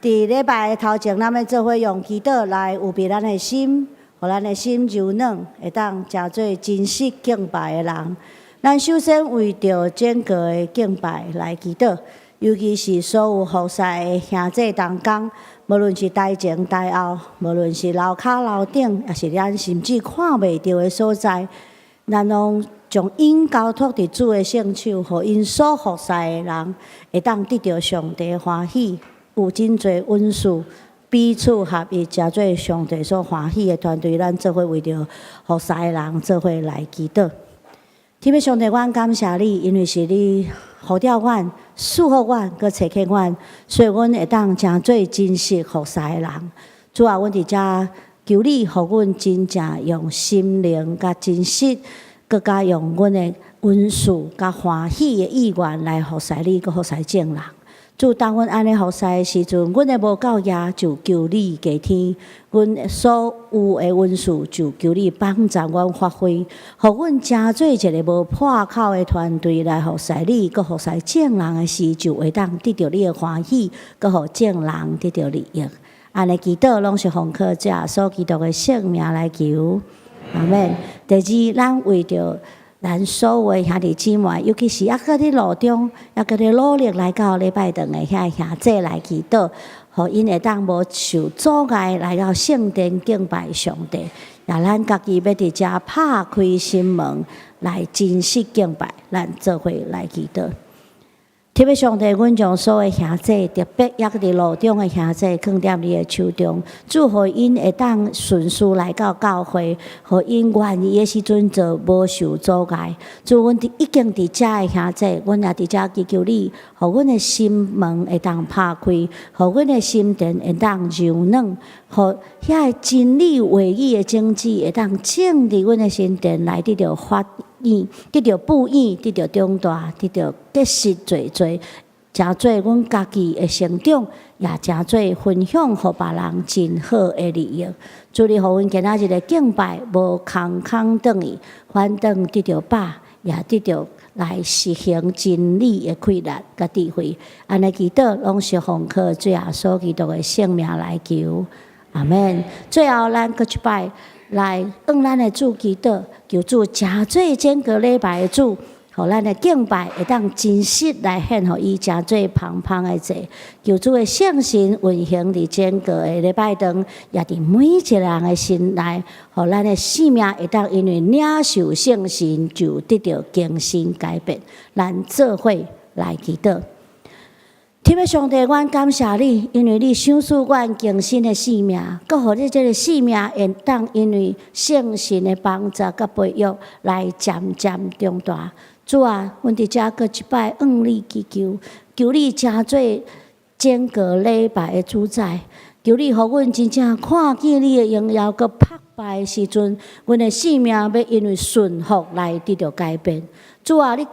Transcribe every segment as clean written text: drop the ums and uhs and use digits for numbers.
伫礼拜的头前，咱要做伙用祈祷来有备咱的心，互咱的心柔软，会当诚做真实敬拜的人。咱首先为着整个的敬拜来祈祷，尤其是所有服侍的兄弟同工，无论是台前台后，无论是楼骹楼顶，也是咱甚至看袂到的所在，咱拢将因交托伫主的圣手，互因所服侍的人会当得到上帝欢喜，有真侪恩赐，彼此合一，诚做上帝所欢喜的团队。咱做伙为着服侍的人做伙来祈祷。天父上帝，阮感谢你，因为是你呼召阮、赐福阮、佮找起阮，所以阮会当诚做真实服侍的人。主啊，阮伫遮求你，互阮真正用心灵佮真实，佮加用阮的恩赐佮欢喜的意愿来服侍你，佮服侍众人。主，当阮安尼服侍的时阵，阮的无够也就求你加添，阮所有的恩赐就求你帮助阮发挥，互阮诚做一个无破口的团队来服侍你，佮服侍众人的时，就会当得到你的欢喜，佮互众人得到利益。安尼祈祷拢是奉靠主所基督的圣名来求，阿门。第二，咱为着咱所有的兄弟姊妹，尤其是还搁伫路中，还搁伫努力来到礼拜堂的遐兄弟来祈祷，互因会当无受阻碍来到圣殿敬拜上帝。也咱家己要伫遮拍开心门来真实敬拜，咱做伙来祈祷。特别上帝，阮将所有兄弟，特别也伫路中的兄弟，放踮你的手中，祝福因会当顺遂来到教会，互因愿意的时阵就无受阻碍。祝阮已经伫遮的兄弟，阮也伫遮祈求你，互阮的心门会当拍开，互阮的心殿会当柔软，互遐真理话语的种子会当种伫阮的心殿来得到发演，得到布演，得到长大，得到结实侪侪，诚做阮家己的成长，也诚做分享互别人真好的利益。祝你互阮今仔日的敬拜无空空转去，反倒得到饱，也得到来实行真理的快乐甲智慧。安尼祈祷拢是奉靠主耶稣基督的圣名来求，阿门。最后，咱搁一摆来向咱的主祈祷，求主诚做整个礼拜的主，互咱的敬拜会当真实来献互伊，诚做芳芳的祭。求主的圣神运行伫整个的礼拜堂，也伫每一个人的心内，互咱的生命会当因为领受圣神，就得到更新改变。咱做伙来祈祷。天父上帝，阮感谢你，因为你赏赐阮更新的生命，搁互你这个生命会当因为圣神的帮助甲培育来渐渐长大。主啊，阮伫遮搁一摆向你祈求，求你诚做整个礼拜的主宰，求你互阮真正看见你的荣耀，搁拍败的时阵，阮的生命要因为顺服来得到改变。主啊，你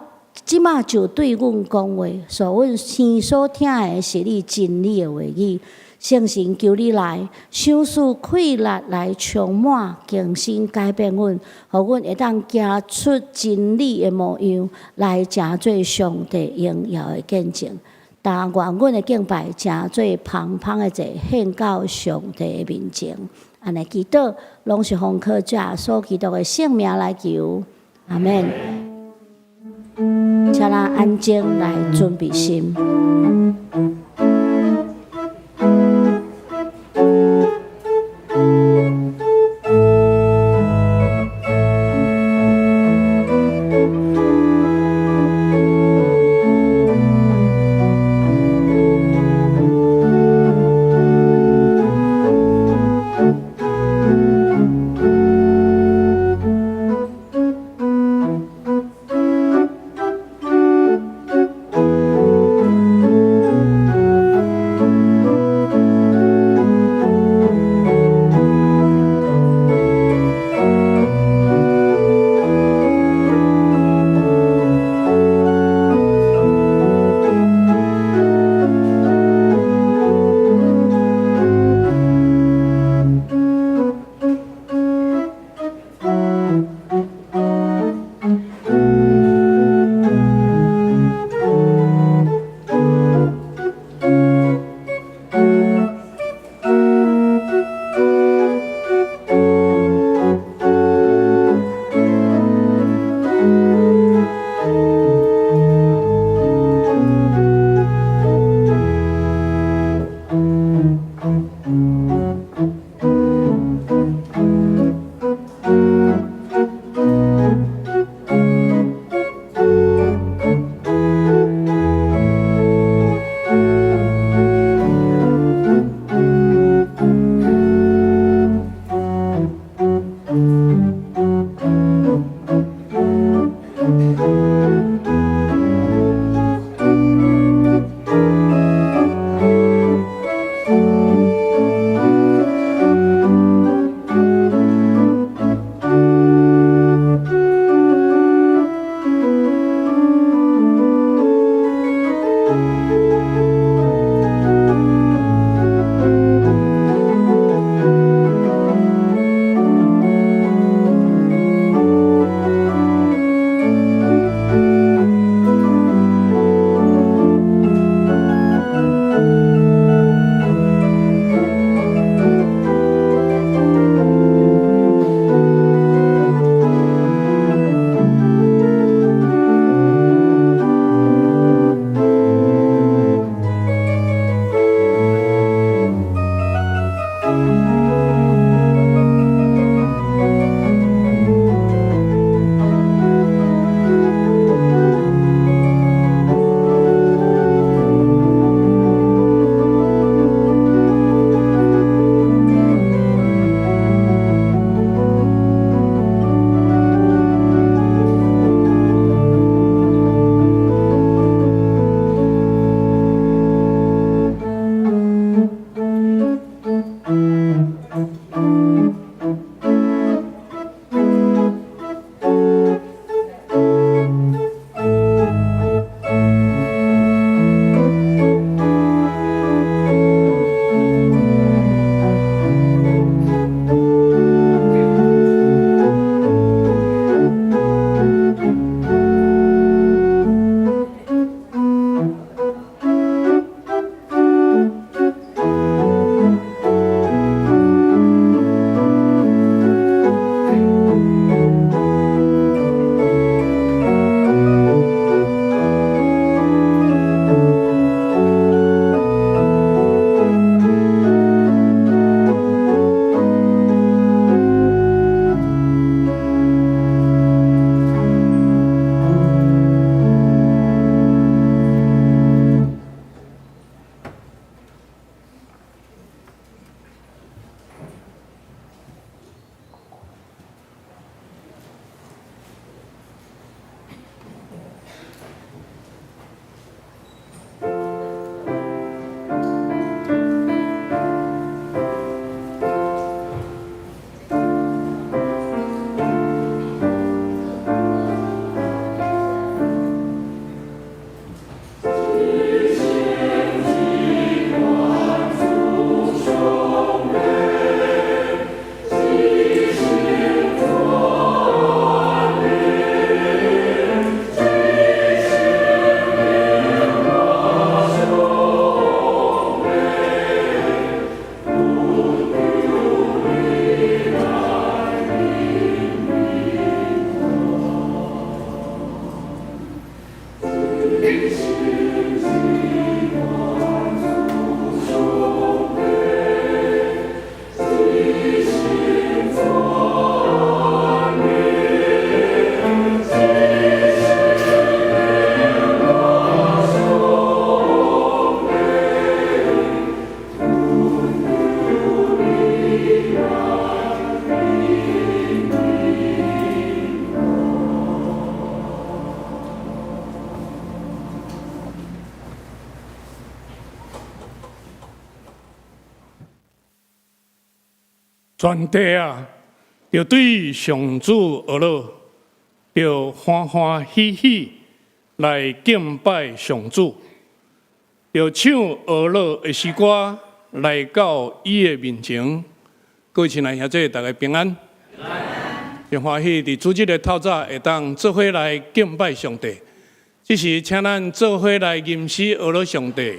即马就对阮讲话，所阮生所听的是你真理的话语。圣神求你来，赏赐快乐来充满更新改变阮，互阮会当行出真理的模样，来诚做上帝荣耀的见证。但愿阮的敬拜诚做芳芳的祭献到上帝的面前。安尼祈祷，拢是奉靠主耶稣基督的圣名来求，阿门。请咱安静来准备心。全地啊，要对上主而乐，要欢欢喜喜来敬拜上主，要唱而乐的诗歌来到伊的面前。各位亲爱兄弟，大家平安。真欢喜伫主日的透早会当做伙来敬拜上帝。这是请咱做伙来吟诗而乐上帝。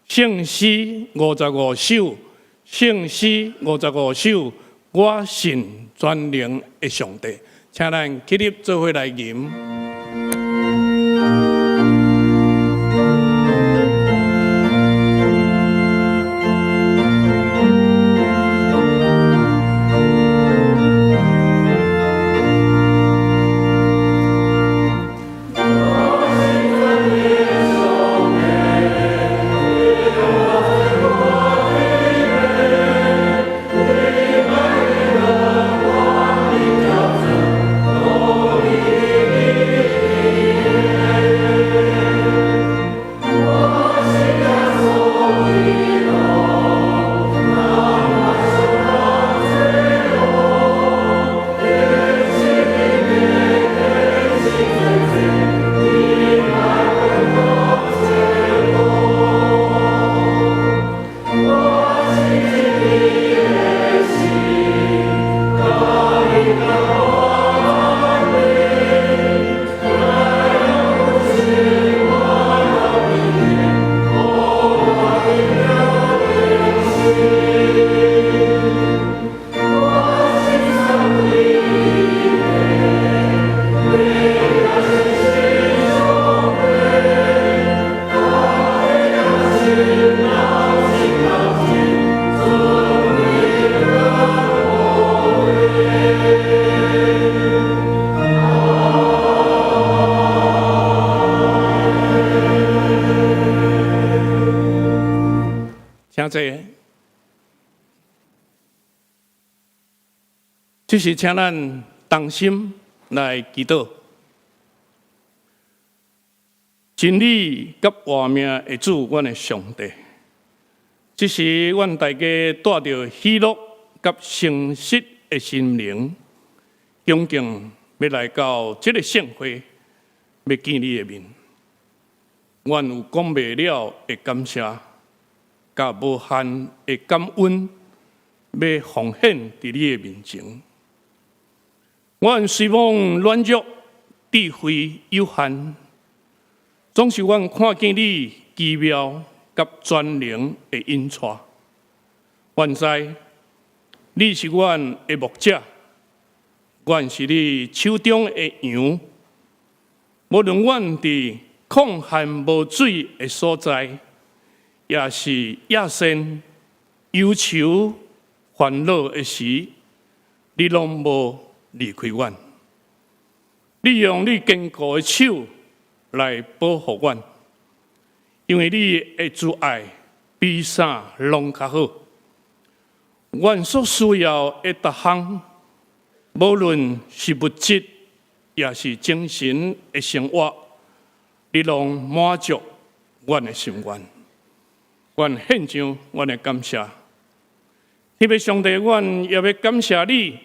圣诗55首，圣诗55首，我信全能的上帝。请咱起立做伙来吟。就是请咱同心来祈祷，真理甲活命的主，阮的上帝。这是阮大家带着喜乐甲诚实的心灵，恭敬要来到这个盛会，要见你的面。阮有讲袂了的感谢，甲无限的感恩，要奉献伫你的面前。阮虽望软弱、智慧有限，总是阮看见你奇妙甲全能的引带。阮知你是阮的牧者，阮是你手中的羊。无论阮伫旷旱无水的所在，也是野生忧愁烦恼的时，你拢无离开阮，你用你坚固的手来保护阮，因为你的慈爱比啥拢较好。阮所需要的逐项，无论是物质也是精神的生活，你拢满足阮的心愿。阮献上阮的感谢，特别上帝，阮也要感谢你。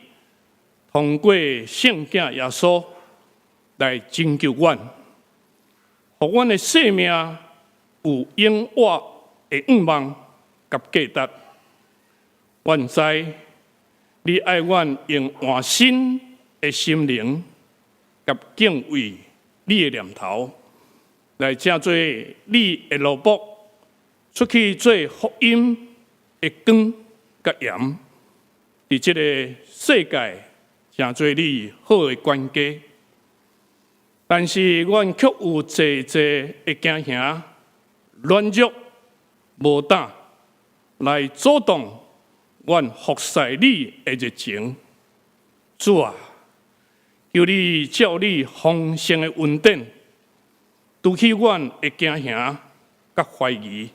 通过圣子耶稣来拯救阮，互阮的生命有永活的愿望甲价值。阮知你爱阮用换新的心灵甲敬畏你的念头，来正做你的奴仆，出去做福音的光甲盐，伫这个世界。诚做你好的管家，但是阮却有济的惊吓、软弱、无胆，来阻挡阮服侍你的热情。主啊，求你照你丰盛的恩典，除去阮的惊吓甲怀疑，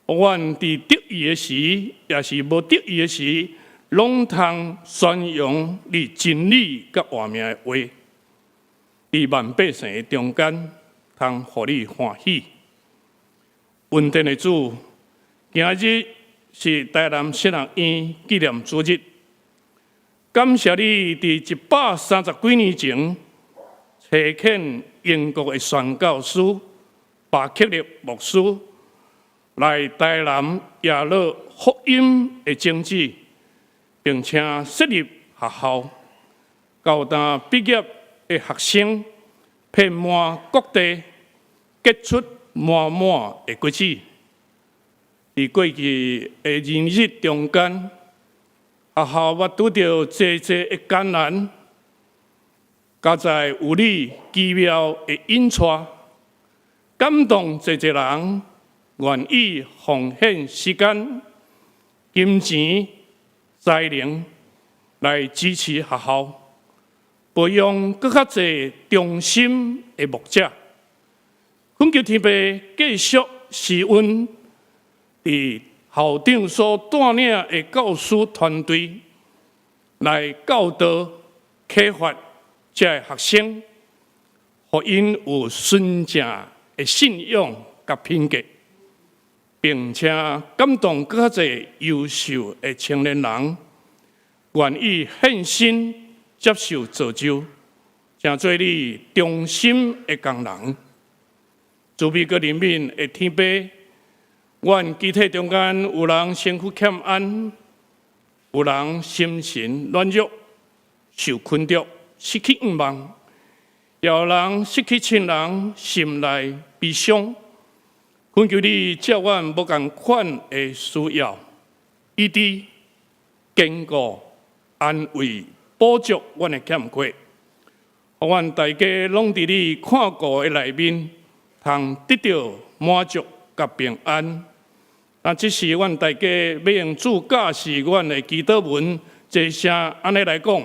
互阮伫得意的时，也是无得意的时。拢通宣扬你真理甲活命的话，伫万百姓的中间，通互你欢喜。恩典的主，今日是台南圣学院纪念主日。感谢你伫130几年前找遣英国的宣教师巴克利牧师来台南耶鲁福音的宗旨，并且设立学校，教导毕业的学生遍满各地，结出满满的果子。伫过去的日日中间，学校捌拄着济的艰难，加在有你奇妙的引带，感动济人愿意奉献时间、金钱、才能来支持学校，培养更较济忠心的牧者。恳求天父继续施恩，伫校长所带领的教师团队来教导、启发这些学生，互因有纯正的信仰甲品格，并且感动更较侪优秀的青年人，愿意献身接受造就，成做你忠心的工人。慈悲个怜悯的天父，阮集体中间有人身躯欠安，有人心神软弱，受困扰，失去愿望，也有人失去亲人，心内悲伤。恳求你照阮无共款的需要，以致坚固、安慰、补足阮的欠缺，互阮大家拢伫你看顾的内面，通得到满足甲平安。但这是阮大家要用主教示阮的祈祷文，一声安尼来讲。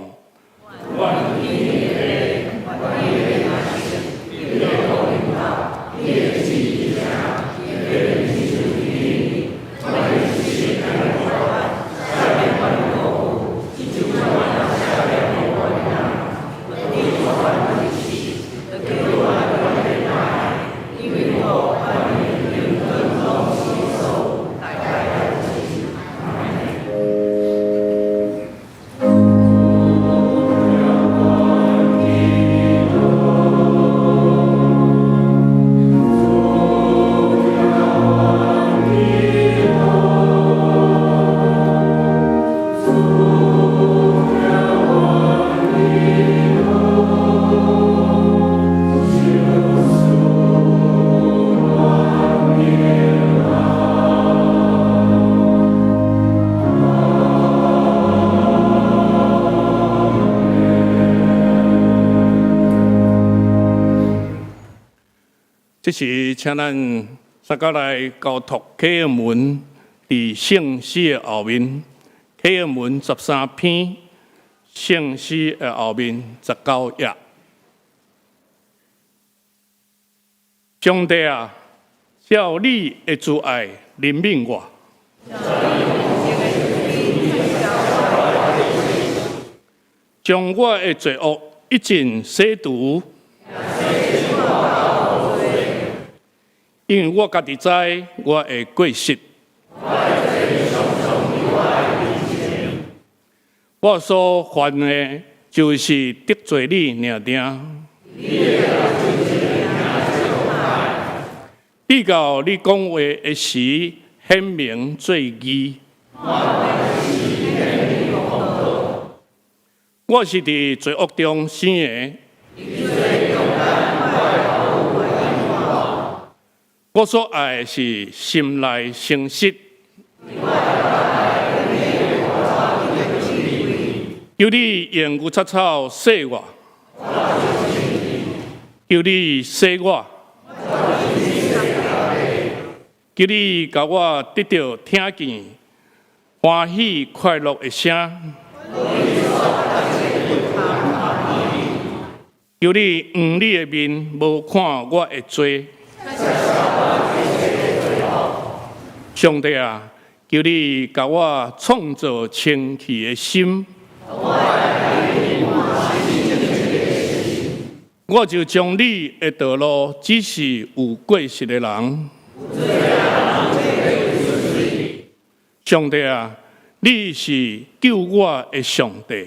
这是请咱大家来交托启尔文伫圣诗的后面，启尔文13篇，圣诗的后面19页。上帝啊，照你的慈爱怜悯我，将我的罪恶一尽洗除。因为我家己知我的过失，我所犯的就是得罪你尔定。比较你讲话的时，显明做义。我是伫罪恶中生的。我所爱的是心内诚实，求你用牛叉草洗我，求你洗我，求你甲我得到听见欢喜快乐的声，求你黄你的面无看我的罪。上帝啊，求你甲我创造清气的心，我就将你的道路指示有过失的人。上帝啊，你是救我的上帝。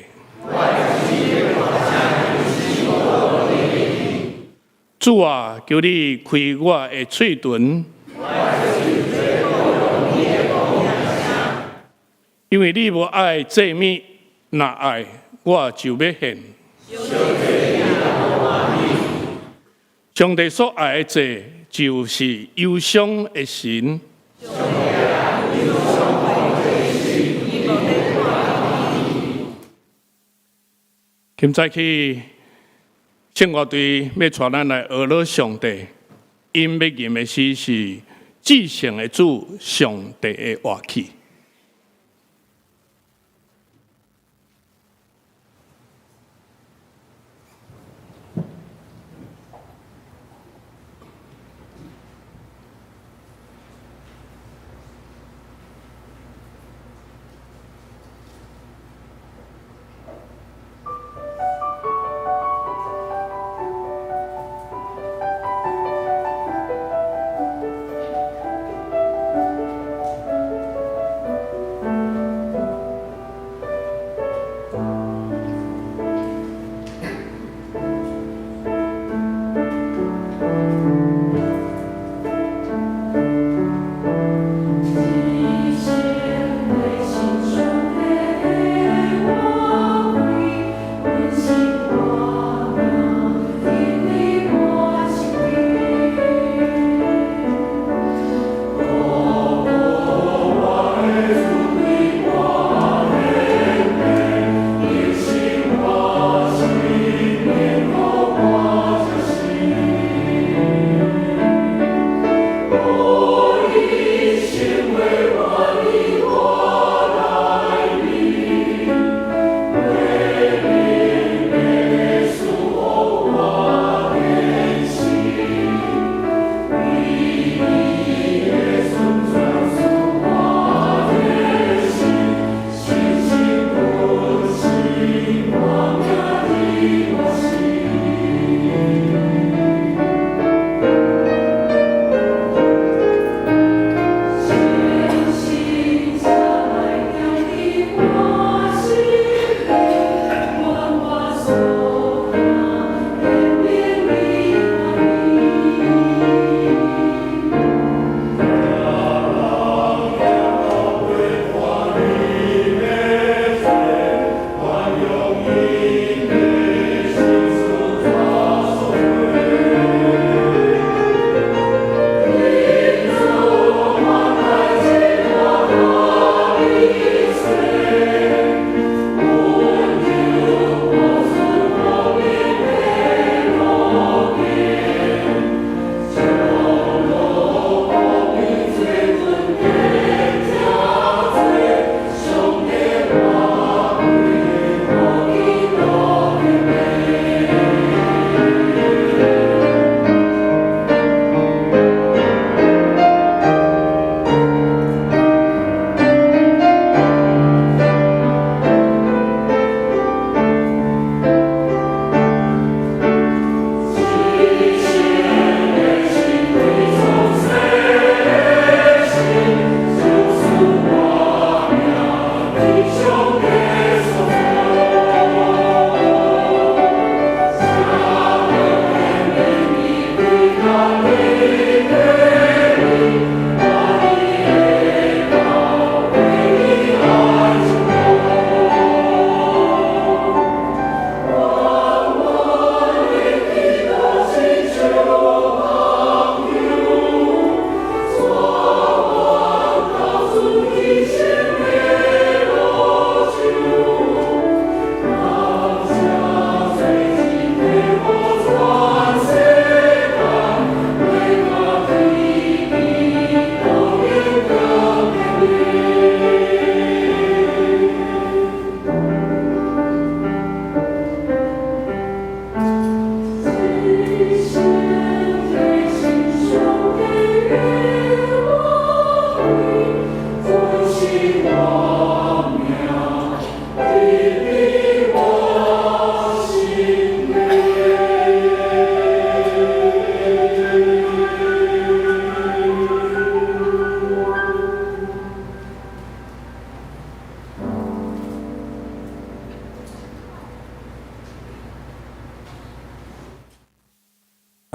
主啊，求你开我的嘴唇，因为你无爱祭物，若爱我就要献。上帝所爱的祭，就是忧伤的神。今早起，圣乐队要带咱来学乐上帝，因要吟的诗是至圣的主，上帝的乐器。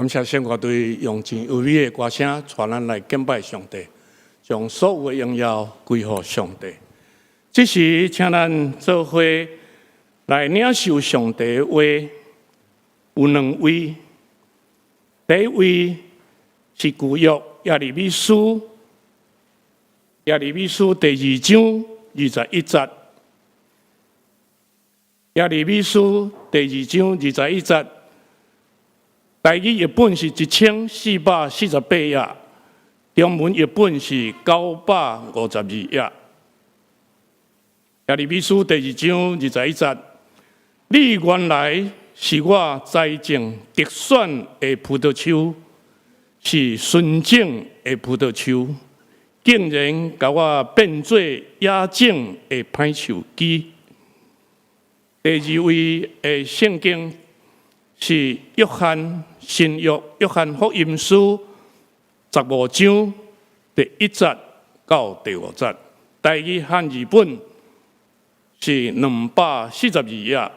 感谢圣乐队用真优美的歌声传咱来敬拜上帝，将所有的荣耀归乎上帝。这时，请咱做伙来领受上帝的话，有两位。第一位是旧约耶利米书第2章21节。耶利米书第2章21节，台语译本是1448页，中文译本是952页。耶利米书第2章21节，你原来是我栽种特选的葡萄树，是纯正的葡萄树，竟然把我变做野种的歹树枝。第二位的圣经是约翰福音书15章第1节到第5节，台语汉语本是242页，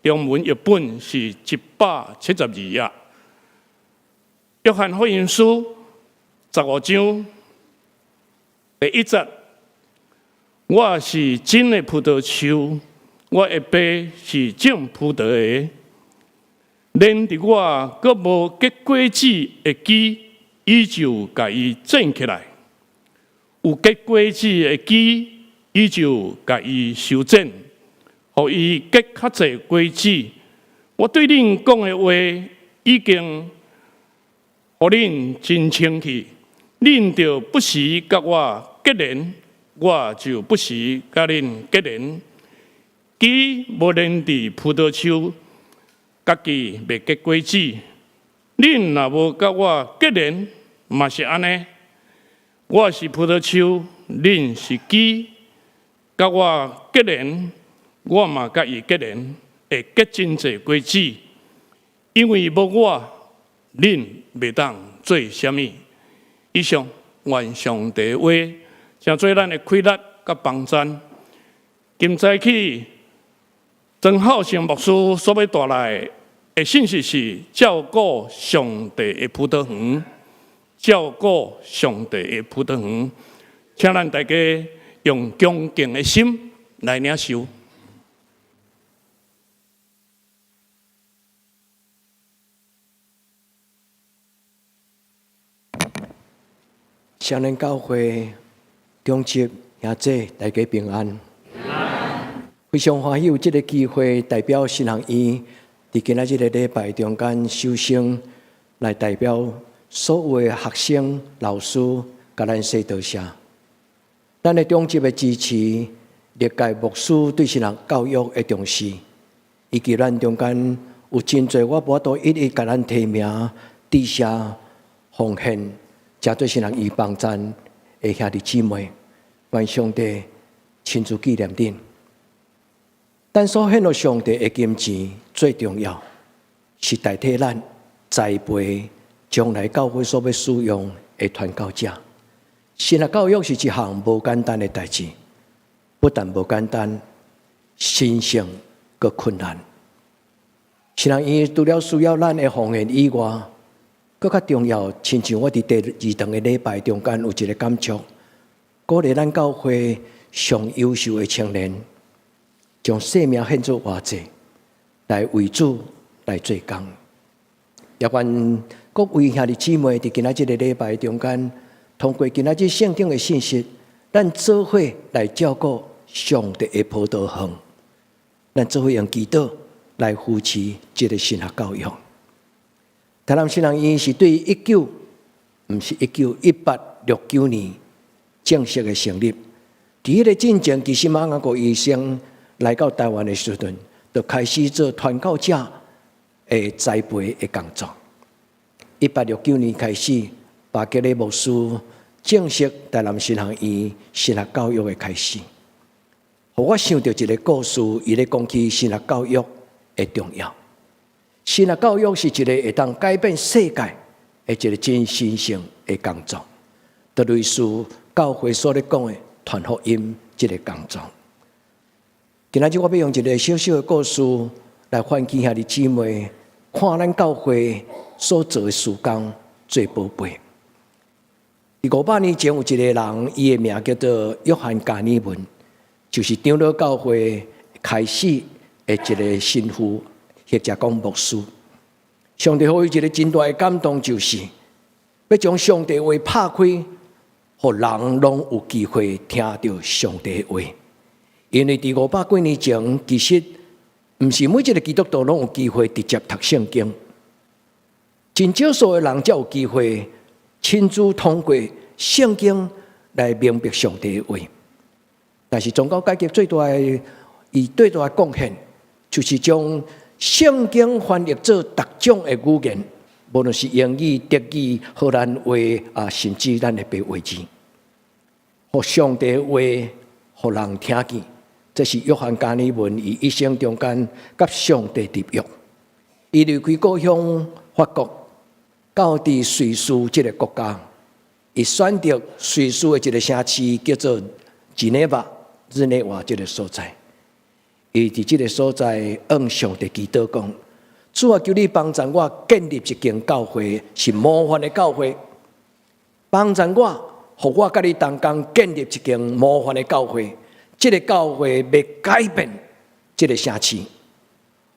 中文译本是172页。约翰福音书15章第1节，我是真的葡萄树。我的爸是种葡萄的，连伫我阁无结果子的枝，伊就甲伊种起来；有结果子的枝，伊就甲伊修剪，互伊结较侪果子。我对恁讲的话，已经互恁真清气，恁就不时甲我结连，我就不时甲恁结连。枝无连伫葡萄树，家己袂结果子。恁若无甲我结连，嘛是安尼。我是葡萄树，恁是枝，甲我结连，我嘛甲伊结连，会结真侪果子。因为无我，恁袂当做啥物。以上愿上帝的话，诚做咱的快乐甲帮助。今早起。曾浩成牧师所要带来的信息是照顾上帝的葡萄园，照顾上帝的葡萄园，请咱大家用恭敬的心来领受。双年教会中职兄姐大家平安。非常欢喜有这个机会，代表新学院伫今仔日个礼拜中间修生，来代表所有的学生、老师，甲咱说多谢。咱的中职的支持，历届牧师对新学教育的重视，以及咱中间有真侪我无都一一甲咱提名、致谢、奉献，加对新学院帮赞的兄弟姊妹，愿上帝亲自纪念恁。但所献予上帝的金钱最重要，是代替咱栽培将来教会所要使用的传教者。新学教育是一项无简单的代志，不但无简单，神圣阁困难。新学院除了需要咱的奉献以外，更较重要，亲像我伫第2堂的礼拜中间有一个感触，鼓励咱教会上优秀的青年。将生命献作活祭，来为主来做工。也愿各位兄弟姊妹伫今仔日个礼拜中间，通过今仔日圣经的信息，咱做伙来照顾上帝的葡萄园，咱做伙用祈祷来扶持这个神学教育。台南新学院是对不是1869年正式的成立。伫迄个进前，其实马雅国医生。来到台湾的时阵，就开始做传教者的栽培的工作。1869年开始，巴吉勒牧师正式台南新学院神学教育的开始。互我想到一个故事，伊咧讲起神学教育的重要。神学教育是一个会当改变世界的一个真神圣的工作，就类似教会所咧讲的传福音这个工作。今仔日我要用一个小小的故事来唤起兄弟姊妹看咱教会所做的事工最宝贝。500年前有一个人，伊的名叫做约翰加尔文，就是长老教会开始的一个神父，或者讲牧师。上帝给伊一个真大的感动，就是要将上帝话拍开，让人拢有机会听到上帝的话。因为伫500几年前，其实毋是每一个基督徒拢有机会直接读圣经，真少数的人才有机会亲自通过圣经来明白上帝的话。但是宗教改革最大的贡献，就是将圣经翻译做各种的语言，无论是英语、德语、荷兰话甚至咱的白话字，互上帝的话，互人听见。这是约翰加尔文伊一生中间甲上帝立约。伊离开故乡法国，到伫瑞士这个国家，伊选择瑞士的一个城市叫做日内瓦这个所在。伊伫这个所在向上帝祈祷讲：主啊，求你帮助我建立一间教会，是模范的教会。帮助我，互我甲你同工建立一间模范的教会。这个教会要改变这个城市，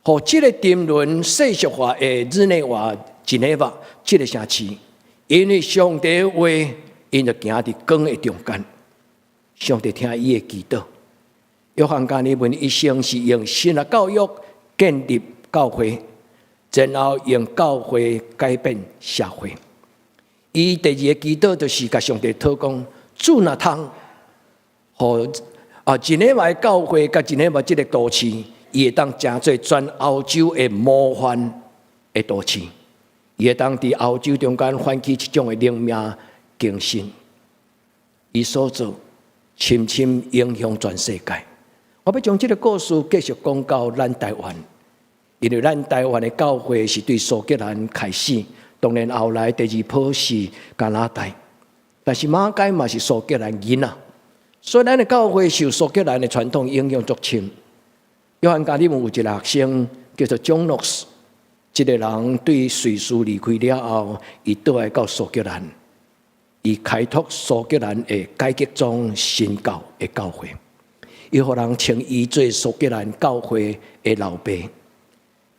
互这个沉沦世俗化的日内瓦这个城市，因为上帝的话，因就行伫光的中间。上帝听伊的祈祷。约翰加尔文一生是用新的教育建立教会，然后用教会改变社会。伊第二个祈祷就是甲上帝祷讲：主若通，互日内瓦教会甲日内瓦这个都市，伊会当成做全欧洲的模范的都市，伊会当伫欧洲中间唤起一种的灵命精神。伊所做，深深影响全世界。我要将这个故事继续讲到咱台湾，因为咱台湾的教会是对苏格兰开始，当然后来第二波是加拿大，但是马街嘛是苏格兰囡仔。所以咱的教会受苏格兰的传统影响足深。约翰加尔文有一个学生叫做John Knox，这个人对瑞士离开了后，伊倒来到苏格兰，伊开拓苏格兰的改革中新教的教会，伊互人称伊做苏格兰教会的老爸。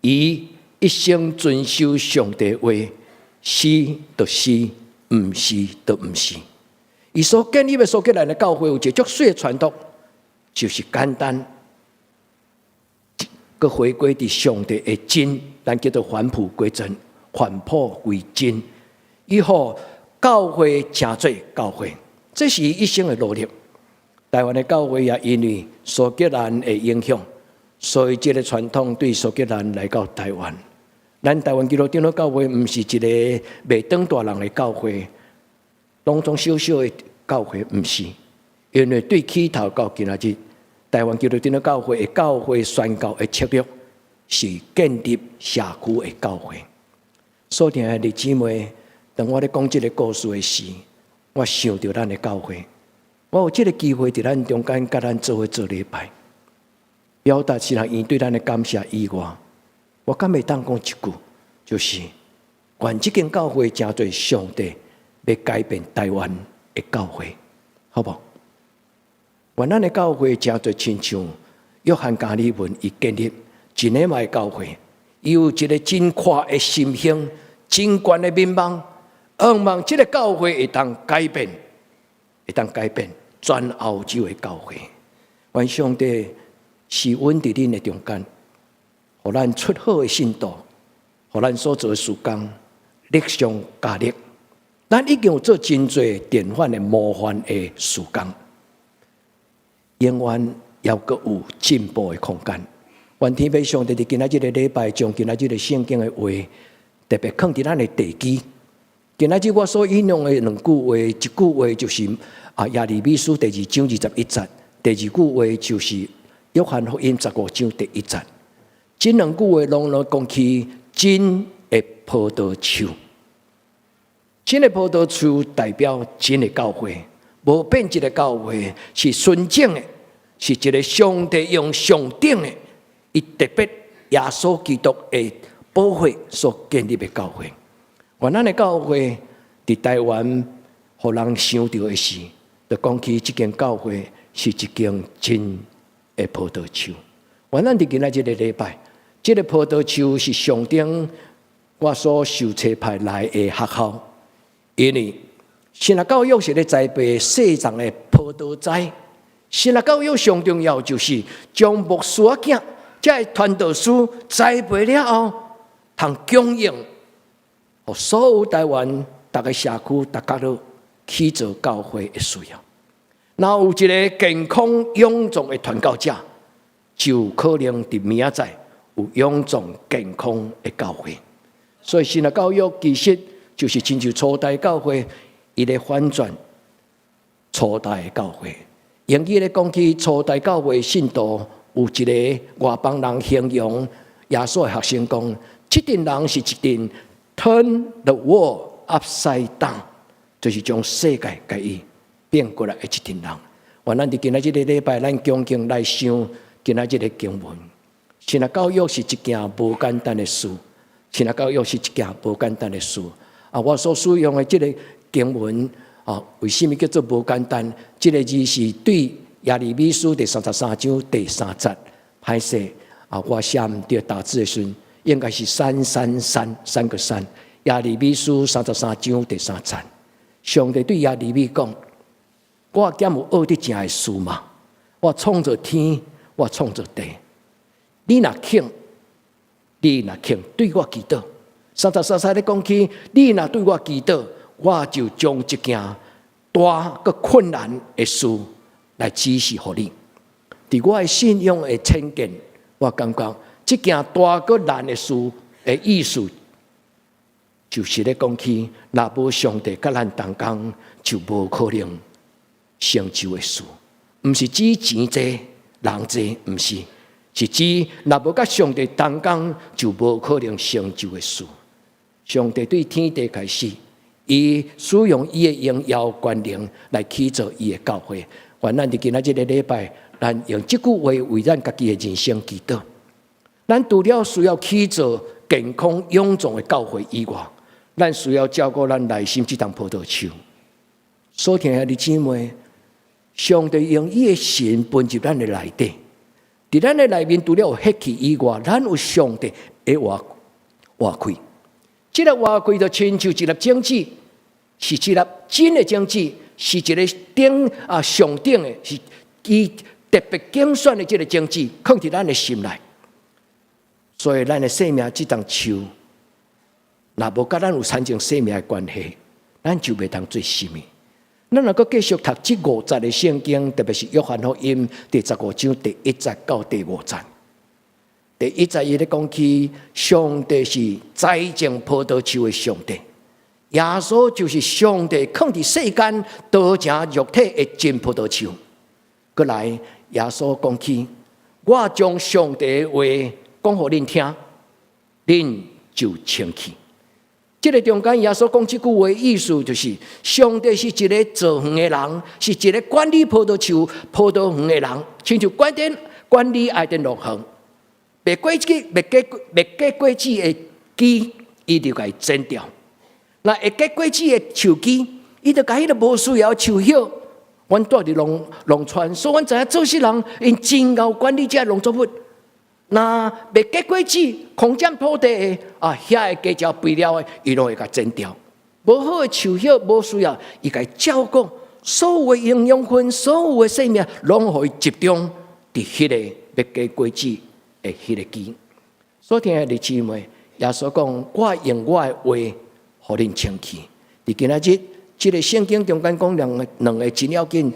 伊一生遵守上帝话，是就是毋是就毋是。伊所建立的苏格兰的教会有一个足水的传统，就是简单，佮回归伫上帝的真，咱叫做返璞归真，返璞归真，以后教会成做教会，这是伊一生的努力。台湾的教会也因为苏格兰的影响，所以这个传统对苏格兰来到台湾。咱台湾基督长老教会毋是一个袂当大人的教会。当中小小的教会毋是，因为对起头到今仔日，台湾基督长老教会的教会宣教的策略是建立社区的教会。所以的弟姊妹，当我咧讲这个故事的时，我想到咱的教会，我有这个机会伫咱中间甲咱做伙做礼拜，表达其他人对咱的感谢以外，我敢会当讲一句，就是愿这间教会真做上帝要改变台湾的教会，好不好？愿咱的教会真做亲像约翰加尔文伊建立日内瓦的教会，伊有一个真阔的心胸、真悬的民望，希望这个教会会当改变全欧洲的教会。愿上帝是稳伫恁的中间，互咱出好的信道，互咱所做的事工力上加力。咱已经有做真侪典范的模范的事工，永远也阁有进步的空间。愿天父上帝伫今仔日的礼拜，将今仔日的圣经的话，特别放伫咱的地基。今仔日我所引用的两句话，一句话就是耶利米书第2章21节，第二句话就是约翰福音15章第1节。这两句话拢讲起真的葡萄树。真的葡萄树代表真的教会，无变质的教会是纯正的，是一个上帝用上顶的，伊特别耶稣基督的保会所建立的教会。原咱的教会伫台湾，互人想到的是，就讲起这间教会是一间真的葡萄树。原咱伫今仔日的礼拜，这个葡萄树是象征我所受差派来的学校，因为神学教育是咧栽培世上的葡萄栽。神学教育上重要就是将牧师仔囝，这传道书栽培了后，通供应，互所有台湾大个社区大家都去做教会的需要。然后有一个健康勇壮的传教者，就可能伫明仔载有勇壮健康的教会。所以神学教育其实就是亲像初代教会，伊咧反转初代的教会。用伊咧讲起初代教会信徒，有一个外邦人形容耶稣的学生讲，这群人是一群 turn the world upside down， 就是将世界甲伊变过来的一群人。原咱伫今仔日的礼拜，咱恭敬来想今仔日的经文。神学教育是一件无简单的事，神学教育是一件无简单的事。我所使用的这个经文。为什么叫做无简单？这个字是对耶利米书第33章第3节歹势。我写唔对打字的时候，应该是333个3。耶利米书33章第3节，上帝对耶利米讲：我兼有学得正的事嘛。我创造天，我创造地。你若肯对我祈祷，33咧讲起，你若对我祈祷。我就将一件大个困难的事来指示给你。伫我的信仰的浅见，我感觉这件大个难的事的意思，就是咧讲起，若无上帝甲咱同工，就无可能成就的事。毋是指钱济人济，毋是，是指若无甲上帝同工，就无可能成就的事。上帝对天地开始。伊使用伊的荣耀权能来起造伊的教会。原咱伫今仔日的礼拜，咱用这句话为咱家己的人生祈祷。咱除了需要起造健康勇壮的教会以外，咱需要照顾咱内心这丛葡萄树。所听的姊妹，上帝用伊的神分入咱的内底，伫咱的内面除了有血气以外，咱有上帝的活开。这个活开就亲像一粒种子，是一粒真的种子，是一个上顶的，是伊特别拣选的这个种子，放伫咱的心内。所以咱的生命这丛树，若无甲咱有产生生命的关系，咱就袂当做什么。咱若阁继续读这5节的圣经，特别是约翰福音第15章第1节到第5节。第1节伊咧讲起，上帝是栽种葡萄树的上帝，耶稣就是上帝放伫世间道成肉体的真葡萄树。过来，耶稣讲起，我将上帝的话讲互恁听，恁就清气。这个中间，耶稣讲这句话的意思就是，上帝是一个造园的人，是一个管理葡萄树、葡萄园的人，亲像管理爱丁乐园。未过季的枝，伊就甲伊剪掉；那会结果子的树枝，伊就甲迄个无需要树叶。阮住伫农村，所以阮知影做事人因真够管理这农作物。那未结果子、空占土地的遐个加条肥料的，伊拢会甲剪掉。无好的树叶无需要，伊甲伊照顾，所有的营养分、所有的生命，拢互伊集中伫迄个未结果子。迄个枝，所听的姊妹，耶稣讲：我用我的话，互恁清气。伫今仔日，这个圣经中间讲两个真要紧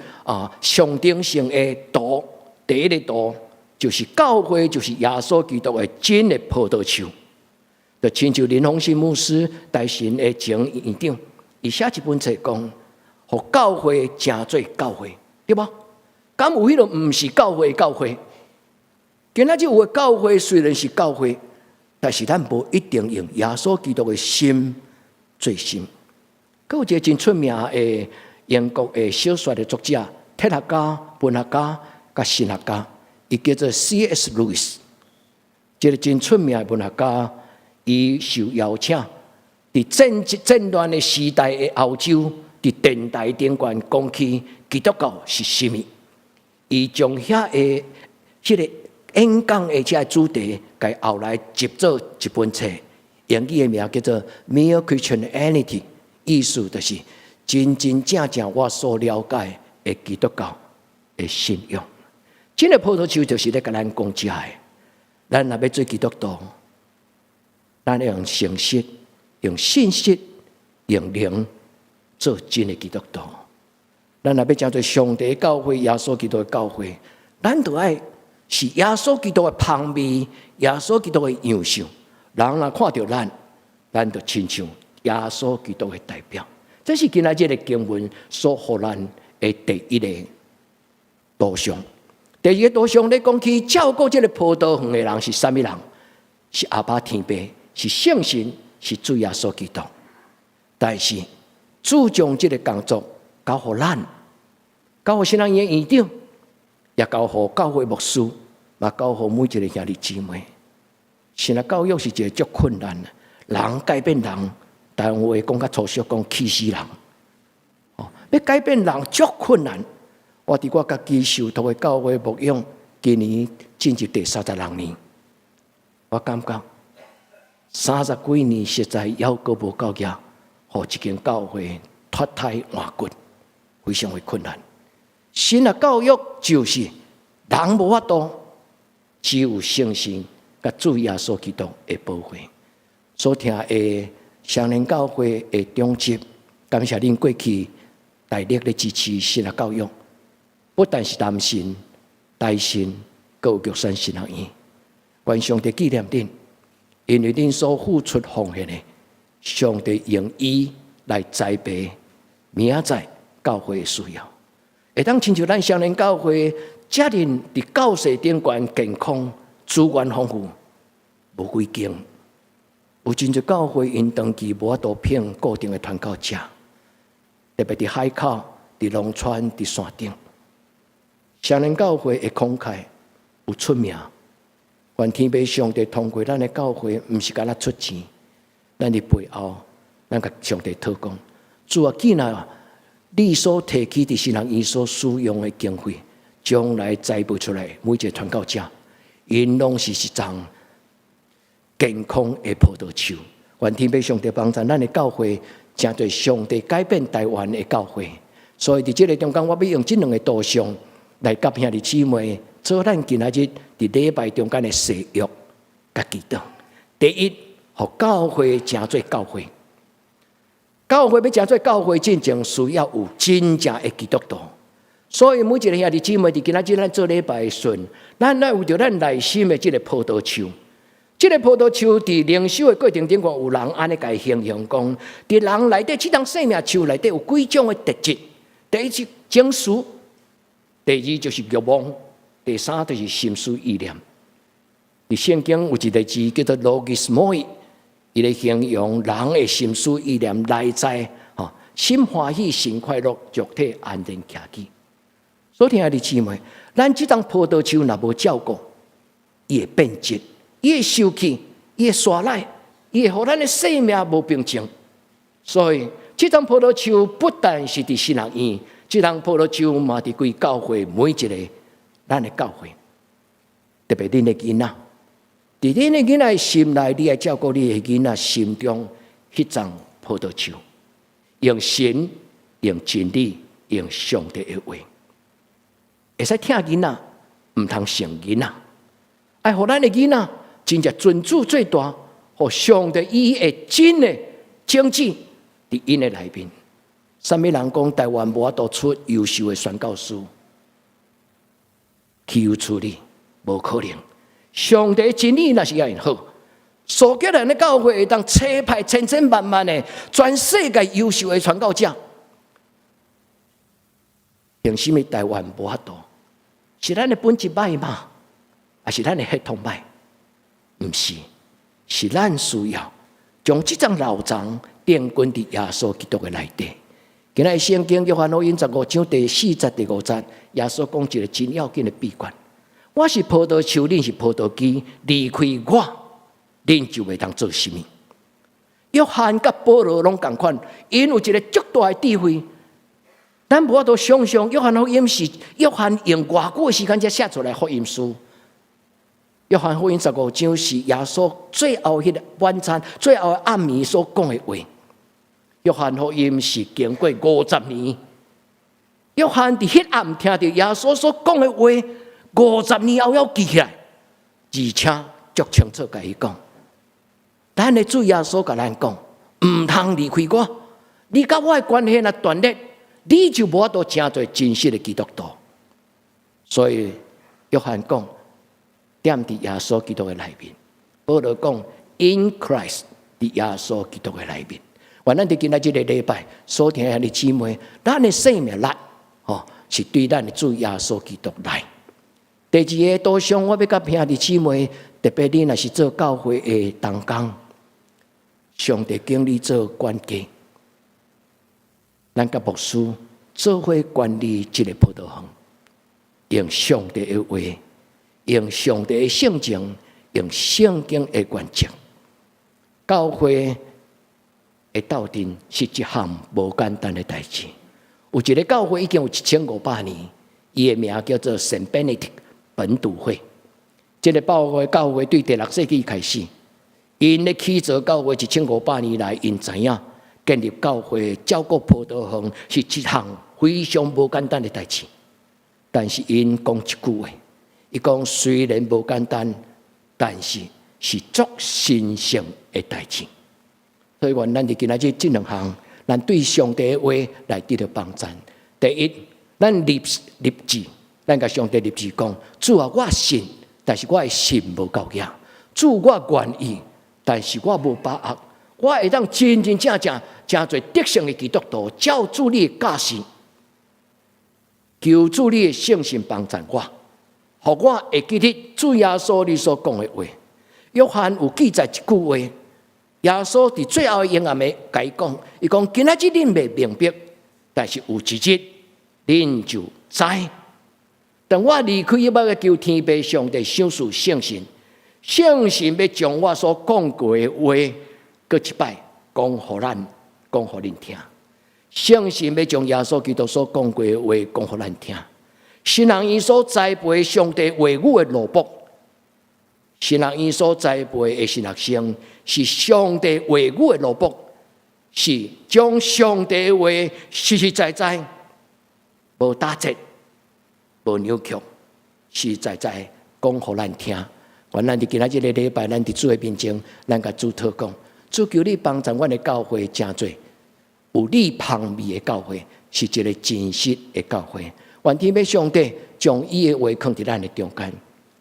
象征性的道。第一个道就是教会，就是耶稣基督的真的葡萄树。就亲像林鸿信牧师大神的前院长，伊写一本册讲，互教会成做教会，对吧？敢有迄个毋是教会的教会？今仔日有的教会虽然是教会，但是咱无一定用耶稣基督的心做心。还有一个真出名的英国的小说的作者、哲学家、文学家、甲神学家，伊叫做 C.S. Lewis。这个真出名的文学家，伊伊受邀请，伫战乱的时代的欧洲，伫电台顶悬讲起基督教是甚物，伊将迄个演讲的这主题，甲后来集做一本册，英语的名叫做《Mere Christianity》，意思就是真真正正我所了解的基督教的信仰。这个葡萄树就是咧甲咱讲这个，咱若要做基督徒，咱要用诚实、用信息、用灵做真的基督徒。咱若要叫做上帝的教会、耶稣基督的教会，咱就爱是耶稣基督的旁边，耶稣基督的样式。人若看到咱就亲像耶稣基督的代表。这是今仔日的经文所予咱的第一个导向。第二个导向咧讲起照顾这个葡萄园的人是啥物人？是阿爸天父，是圣神，是主耶稣基督。但是主将这个工作交予咱，交予新人院院长，也交予教会牧师，也交予每一个兄弟姊妹。现在教育是一个足困难的，人改变人，但话讲较粗俗，讲气死人。要改变人足困难。我伫我家己受托的教会牧养，今年进入第36年，我感觉30几年实在还阁无够额，互一间教会脱胎换骨，非常的困难。新的教育就是人无法度，只有圣神甲主耶稣基督的保护。所听的双年教会的中级，感谢恁过去大力的支持新的教育。不但是南神、大神、各玉山神学院，愿上帝纪念恁，因为恁所付出奉献的，上帝用伊来栽培明仔载教会的需要。会当亲像咱双年教会责任伫教室顶悬健康、资源丰富，无几间。有真侪教会因长期无法度聘固定的传教者，特别伫海口、伫农村、伫山顶。双年教会的慷慨有出名，愿天父上帝通过咱的教会，毋是甲咱出钱，咱伫背后，咱甲上帝讨讲，主啊，既然你所提起伫新人院所使用的经费，将来栽培出来每一个传教者，因拢是一丛健康的葡萄树。愿天父上帝帮助咱的教会，成对上帝改变台湾的教会。所以伫这个中间，我要用这两个导向。来甲兄弟姊妹做咱今仔日伫礼拜中间的誓约甲祈祷。第一，互教会成做教会。教会要成做教会，真正需要有真正的基督徒。所以每一个兄弟姊妹伫今仔日咱做礼拜的时阵，咱有着咱内心的这个葡萄树。这个葡萄树伫灵修的过程中，有人安尼甲伊形容讲，伫人内底这张生命树内底有几种的特质。第一是情绪。第二就是欲望，第三就是心思意念。伫圣经有一个字叫做 logismoi， 伊咧形容人的心思意念内在，心欢喜、心快乐、肉体安定徛起。所以听的姊妹，咱这张葡萄树若无照顾，伊会变质，伊会受气，伊会衰烂，伊会互咱的生命无平静。所以这张葡萄树不但是伫新人院。这张葡萄树嘛，伫规教会每一个咱的教会，特别恁的囡仔，伫恁的囡仔心内，你要照顾你的囡仔心中迄张葡萄树，用神、用真理、用上帝的话，会使听囡仔，唔通成囡仔，爱互咱的囡仔真正尊主最大，互上帝伊的真的经济伫因的内面。什么人讲台湾无法度出优秀的宣教师？岂有此理？无可能！上帝真理那是要好，所叫人的教会会当车派千千万万的全世界优秀的传教者。凭什么台湾无法度？是咱的本质歹吗？还是咱的系统歹？不是，是咱需要将这张老章定根伫耶稣基督的内底。今日圣经约翰福音15章第4节第5节，耶稣讲一个真要紧的秘诀：我是葡萄树，恁是葡萄枝，离开我，恁就袂当做什么。约翰甲保罗拢同款，因有一个足大的智慧。咱无法度想象，约翰福音是约翰用偌久的时间才写出来福音书。约翰福音15章是耶稣最后迄个晚餐、最后的暗暝所讲的话。约翰福音是经过50年，约翰伫迄暗听到耶稣所讲的话，50年后要记起来，而且足清楚甲伊讲。咱的主耶稣甲咱讲，唔通离开我，你甲我的关系若断裂，你就无法度成做真实的基督徒。所以约翰讲，踮伫耶稣基督的内面。保罗讲 ，in Christ 伫耶稣基督的内面。原咱伫今仔日个礼拜所听的姊妹，咱的生命力，是对咱的主耶稣基督来。第二个多项，我要甲兄弟姊妹，特别你若是做教会的同工，上帝经历做管家，咱甲牧师做伙管理这个葡萄园，用上帝的话，用上帝的圣经，用圣经的原则，教会的斗阵是一项无简单的代志。有一个教会已经有1500年，伊的名叫做圣本尼迪本笃会。这个教会对第6世纪开始，因咧起造教会1500年来，因知影建立教会、照顾葡萄园是一项非常无简单的代志。但是因讲一句话，伊讲虽然无简单，但是是足神圣的代志。所以，咱伫今仔日这2项，咱对上帝的话来得到帮助。第一，咱立志，咱甲上帝立志讲：主啊，我信，但是我的信无够硬；主，我愿意，但是我无把握。我会当真真正正真做得胜的基督徒，照主你的教示，求主你的圣神帮助我，互我会记得主耶稣你所讲的话。约翰有记载一句话。耶稣伫最后的应验的甲伊讲，伊讲今仔日恁未明白，但是有一日恁就知。当我离开要要求天父上帝赏赐圣神，圣神要将我所讲过的话，搁一摆讲互咱，讲互恁听。圣神要将耶稣基督所讲过的话讲互咱听。新人伊所栽培上帝话语的萝卜。新人伊所栽培的新学生是上帝话语的萝卜，是将上帝的话实实在在，无打折，无扭曲，实实在在讲互咱听。原咱伫今仔日个礼拜，咱伫主的面前，咱甲主祷讲，主求你帮助阮的教会真多，有你香味的教会，是一个真实的教会。愿天父上帝将伊的话放伫咱的中间。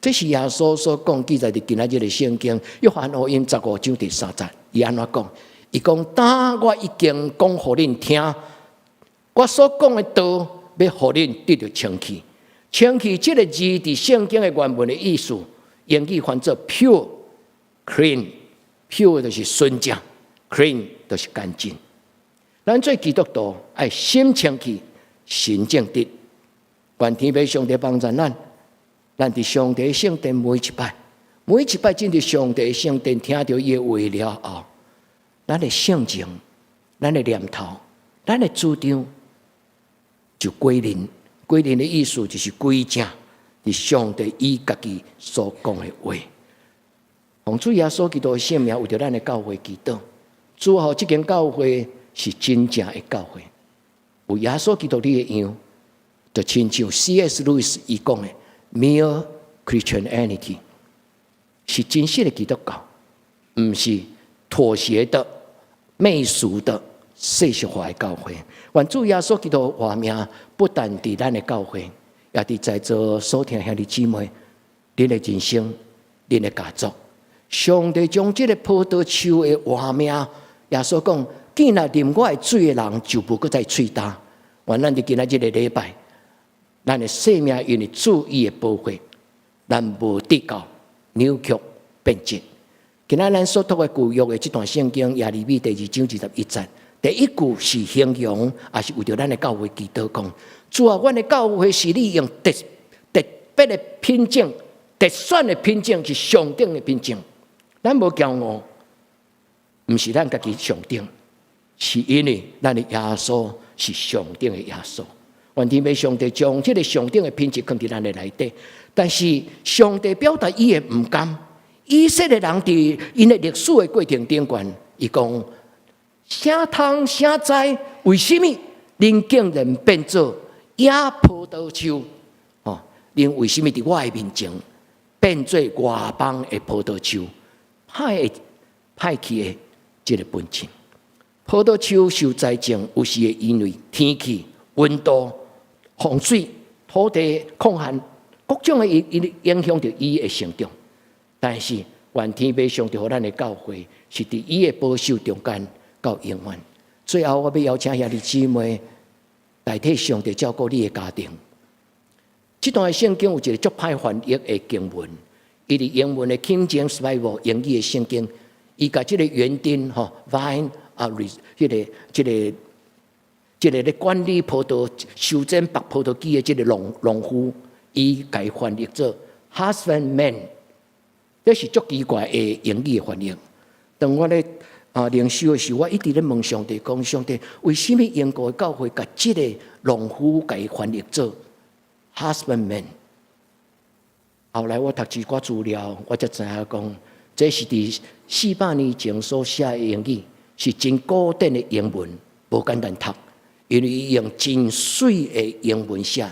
这是耶稣所讲，记载伫今仔日的圣经，约翰福音15章第3节，伊安怎讲？伊讲：当我已经讲互恁听，我所讲的道，要互恁得到清气。清气这个字伫圣经的原文的意思，英语翻作 pure、clean。pure 就是纯正 ，clean 就是干净。咱做基督徒爱心清气、心正直，愿天父上帝帮助咱。咱伫上帝圣殿每一摆进入上帝圣殿，听到伊的话了后，咱的性情、咱的念头、咱的主张就归零。归零的意思就是归正，是上帝伊家己所讲的话。奉主耶稣基督的圣名，为着咱的教会祈祷，主好这间教会是真正的教会，有耶稣基督你的样，就亲像 C.S. 路易斯伊讲的。Mere Christianity 是真实的基督教，不是妥协的、媚俗的、世俗化的教会。愿主耶稣基督的话名不但伫咱的教会，也伫在座所听兄弟姊妹，恁的人生、恁的家族，上帝将这个葡萄树的话名，耶稣讲：见若啉我的水的人，就不搁再喙焦。愿咱伫今仔日的礼拜。咱的生命因为主伊的保护，咱无得到扭曲变质。今仔咱所读的旧约的这段圣经，耶利米第2章21节，第一句是形容，也是为着咱的教会祈祷讲：主啊，阮的教会是你用特别的品种、特选的品种，是上等的品种。咱无骄傲，毋是咱家己上顶，是因为咱的耶稣是上顶的耶稣。愿天父上帝将这个上顶的品质放伫咱的内底，但是上帝表达伊的毋甘。以色列人伫因的历史的过程顶悬，伊讲：啥通啥灾？为什么恁竟然变做野葡萄树？哦，恁为什么伫我的面前变做外邦的葡萄树？歹去的这个本性。葡萄树受栽种，有时会因为天气、温度、风水、土地抗旱各种的影响着伊的成长。但是愿天父上帝予咱的教诲，是伫伊的保守中间到永远。最后，我要邀请兄弟姊妹代替上帝照顾你的家庭。这段的圣经有一个足歹翻译的经文，伊伫英文的 King James Bible 英语的圣经，伊甲这个园丁vine 这个咧管理葡萄、修剪白葡萄枝的这个农夫，伊甲伊翻译做 husbandman， 这是足奇怪的英语的翻译。当我咧灵修的时候，我一直咧问上帝讲：上帝，为什么英国的教会甲这个农夫甲伊翻译做 husbandman？ 后来我读几寡资料，我才知影讲，这是伫400年前所写的英语，是真古典的英文，无简单读。因为伊用真水的英文写，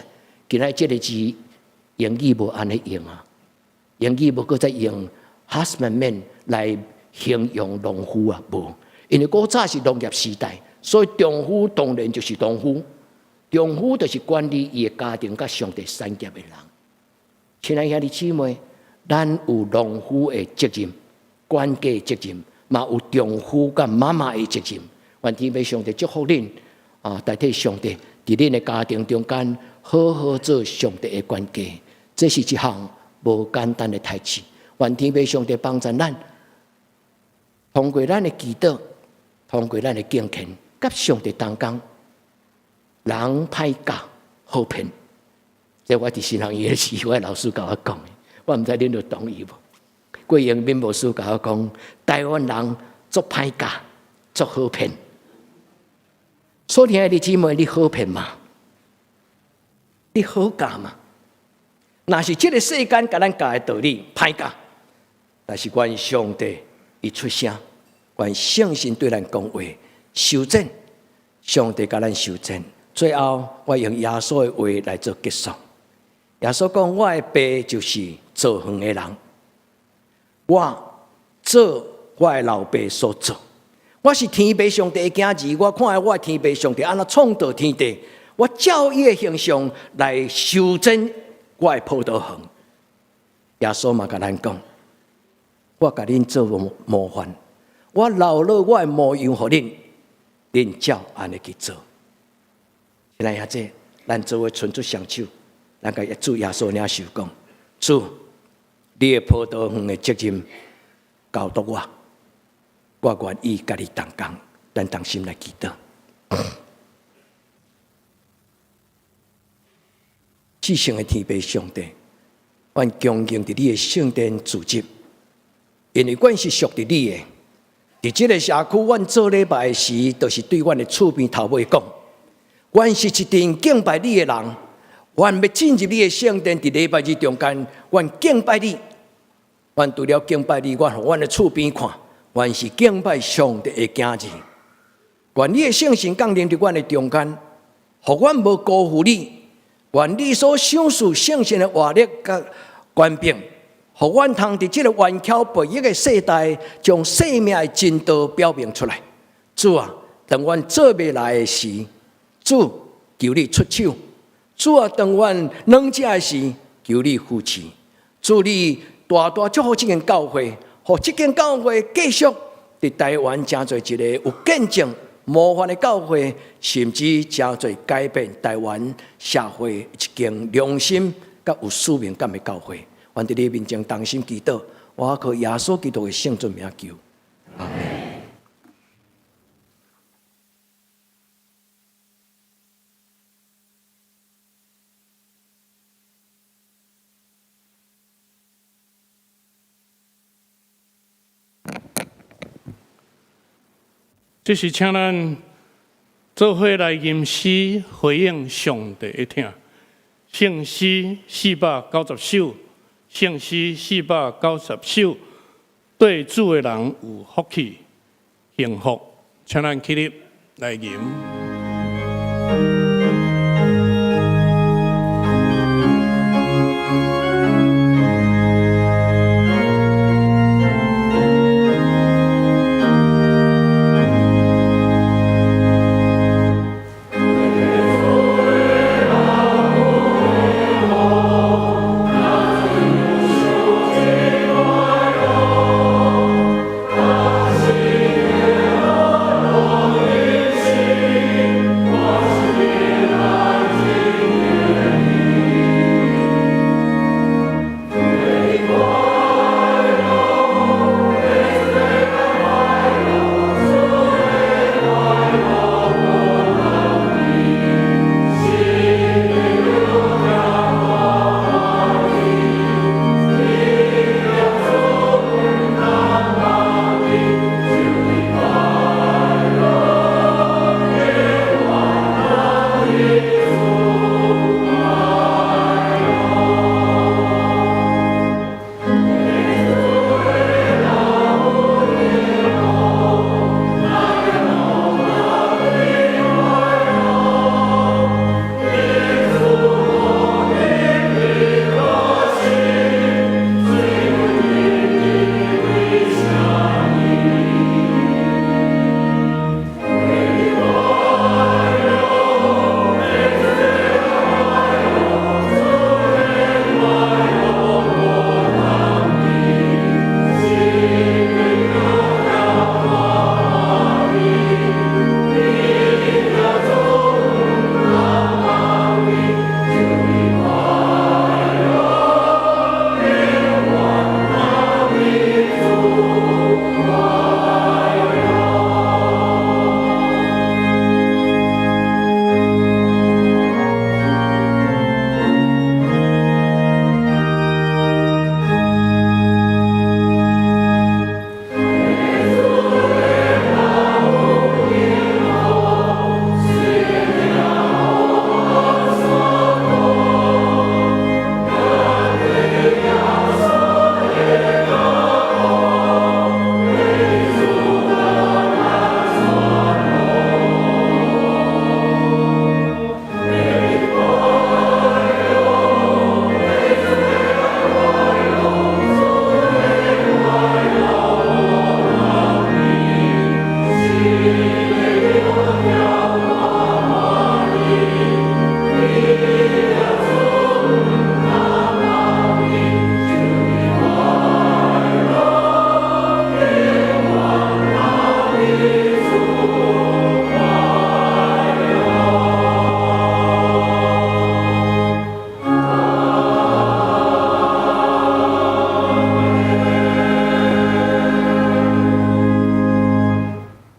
今仔这个字英语无安尼用啊，英语无搁再用 husbandman 来形容农夫啊，无。因为古早是农业时代，所以丈夫当然就是农夫，丈夫就是管理伊的家庭甲上帝产业的人。亲爱兄弟姊妹，咱有农夫的责任、管家的责任，嘛有丈夫甲妈妈的责任。愿天父上帝祝福恁。代替上帝伫恁的家庭中间，好好做上帝的管家，这是一项无简单的代志。愿天父上帝帮助咱，通过咱的祈祷，通过咱的敬虔，甲上帝同工，人歹教好骗。这我伫新行业的时候，我老师甲我讲的，我毋知恁就同意无？郭永斌牧师甲我讲，台湾人足歹教，足好骗。所以，兄弟姊妹，你好骗吗？你好教吗？若是这个世间甲咱教的道理歹教，但是愿上帝伊出声，愿圣神对咱讲话，修正，上帝甲咱修正。最后，我用耶稣的话来做结束。耶稣讲：我的爸就是造园的人，我做我的老爸所做。我是天父上帝的囝儿，我看下我的天父上帝安怎创造天地，我照伊的形象来修整我的葡萄园。耶稣嘛甲咱讲：我甲恁做模范，我留落我的模样互恁，恁照安尼去做。现在兄弟，咱做伙伸出双手，咱甲主耶稣领受讲：主，你的葡萄园的责任交托我。我愿意甲你同工，咱同心来祈祷。至圣的天父上帝，愿恭敬伫你的圣殿聚集，因为阮是属于你的。伫这个社区，阮做礼拜时，都是对阮的厝边头尾讲：阮是一群敬拜你的人，阮要进入你的圣殿，伫礼拜日中间，阮敬拜你。阮除了敬拜你，阮互阮的厝边看。原是敬拜上帝的囝儿，愿你的圣神降临伫阮的中间，互阮无辜负你。愿你所赏赐圣神的活力甲权柄，互阮通伫这个弯巧背逆的世代，将生命的真道表明出来。主啊，当阮做未来的时，主求你出手；主啊，当阮软弱的时，求你扶持。主你大大祝福这间教会。互这间教会继续伫台湾真侪一个有见证模范的教会，甚至真侪改变台湾社会一间良心甲有使命感的教会。愿伫你面前同心祈祷，我靠耶稣基督的圣尊名求，阿门。这是请咱做伙来吟诗回应上帝的听。圣诗490首，圣诗490首，对主的人有福气、幸福。请咱起立来吟。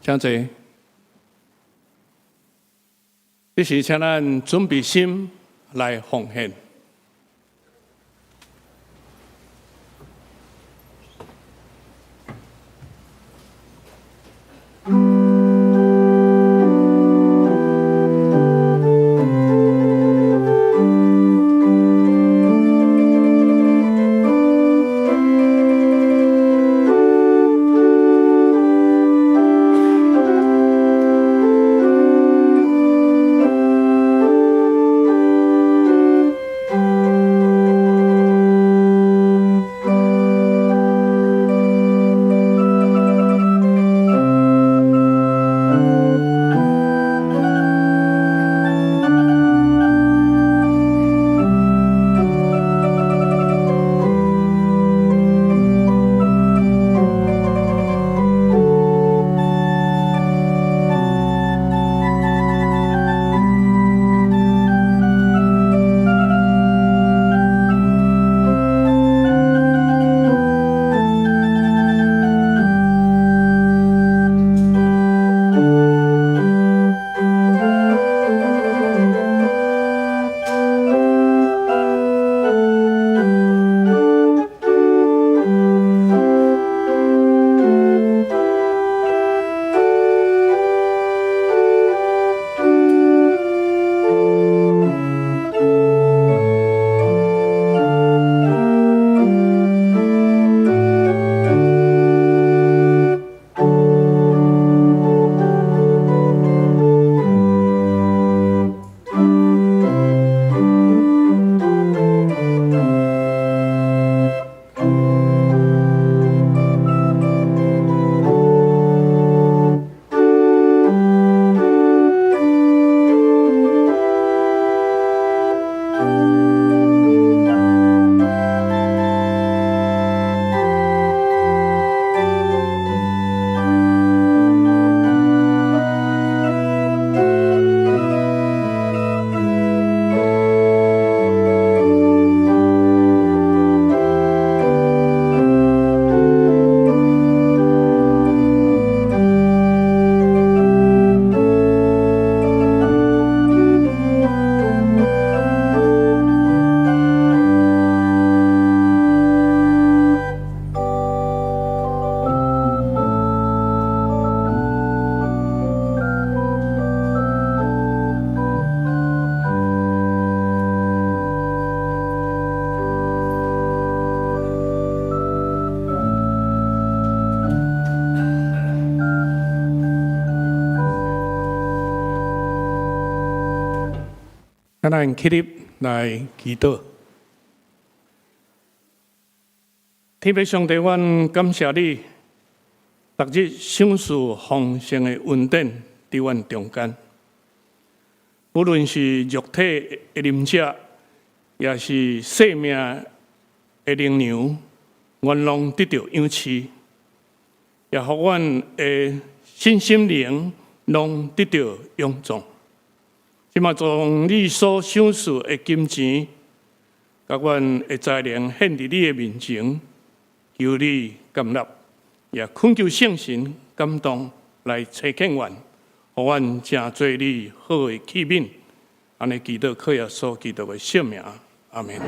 请坐。这是请咱准备心来奉献。咱起立来祈祷。天父上帝，阮感谢你，逐日赏赐丰盛的恩典伫阮中间。无论是肉体的灵者，也是生命的灵羊，阮拢得到养赐，也互阮的身心灵拢得到养壮。即嘛，将你所赏赐的金钱，甲阮的财灵献伫你的面前，求你感纳，也恳求圣神感动来垂听阮，互阮成做你好的器皿。安尼祈祷，靠耶稣基督的圣名，阿门。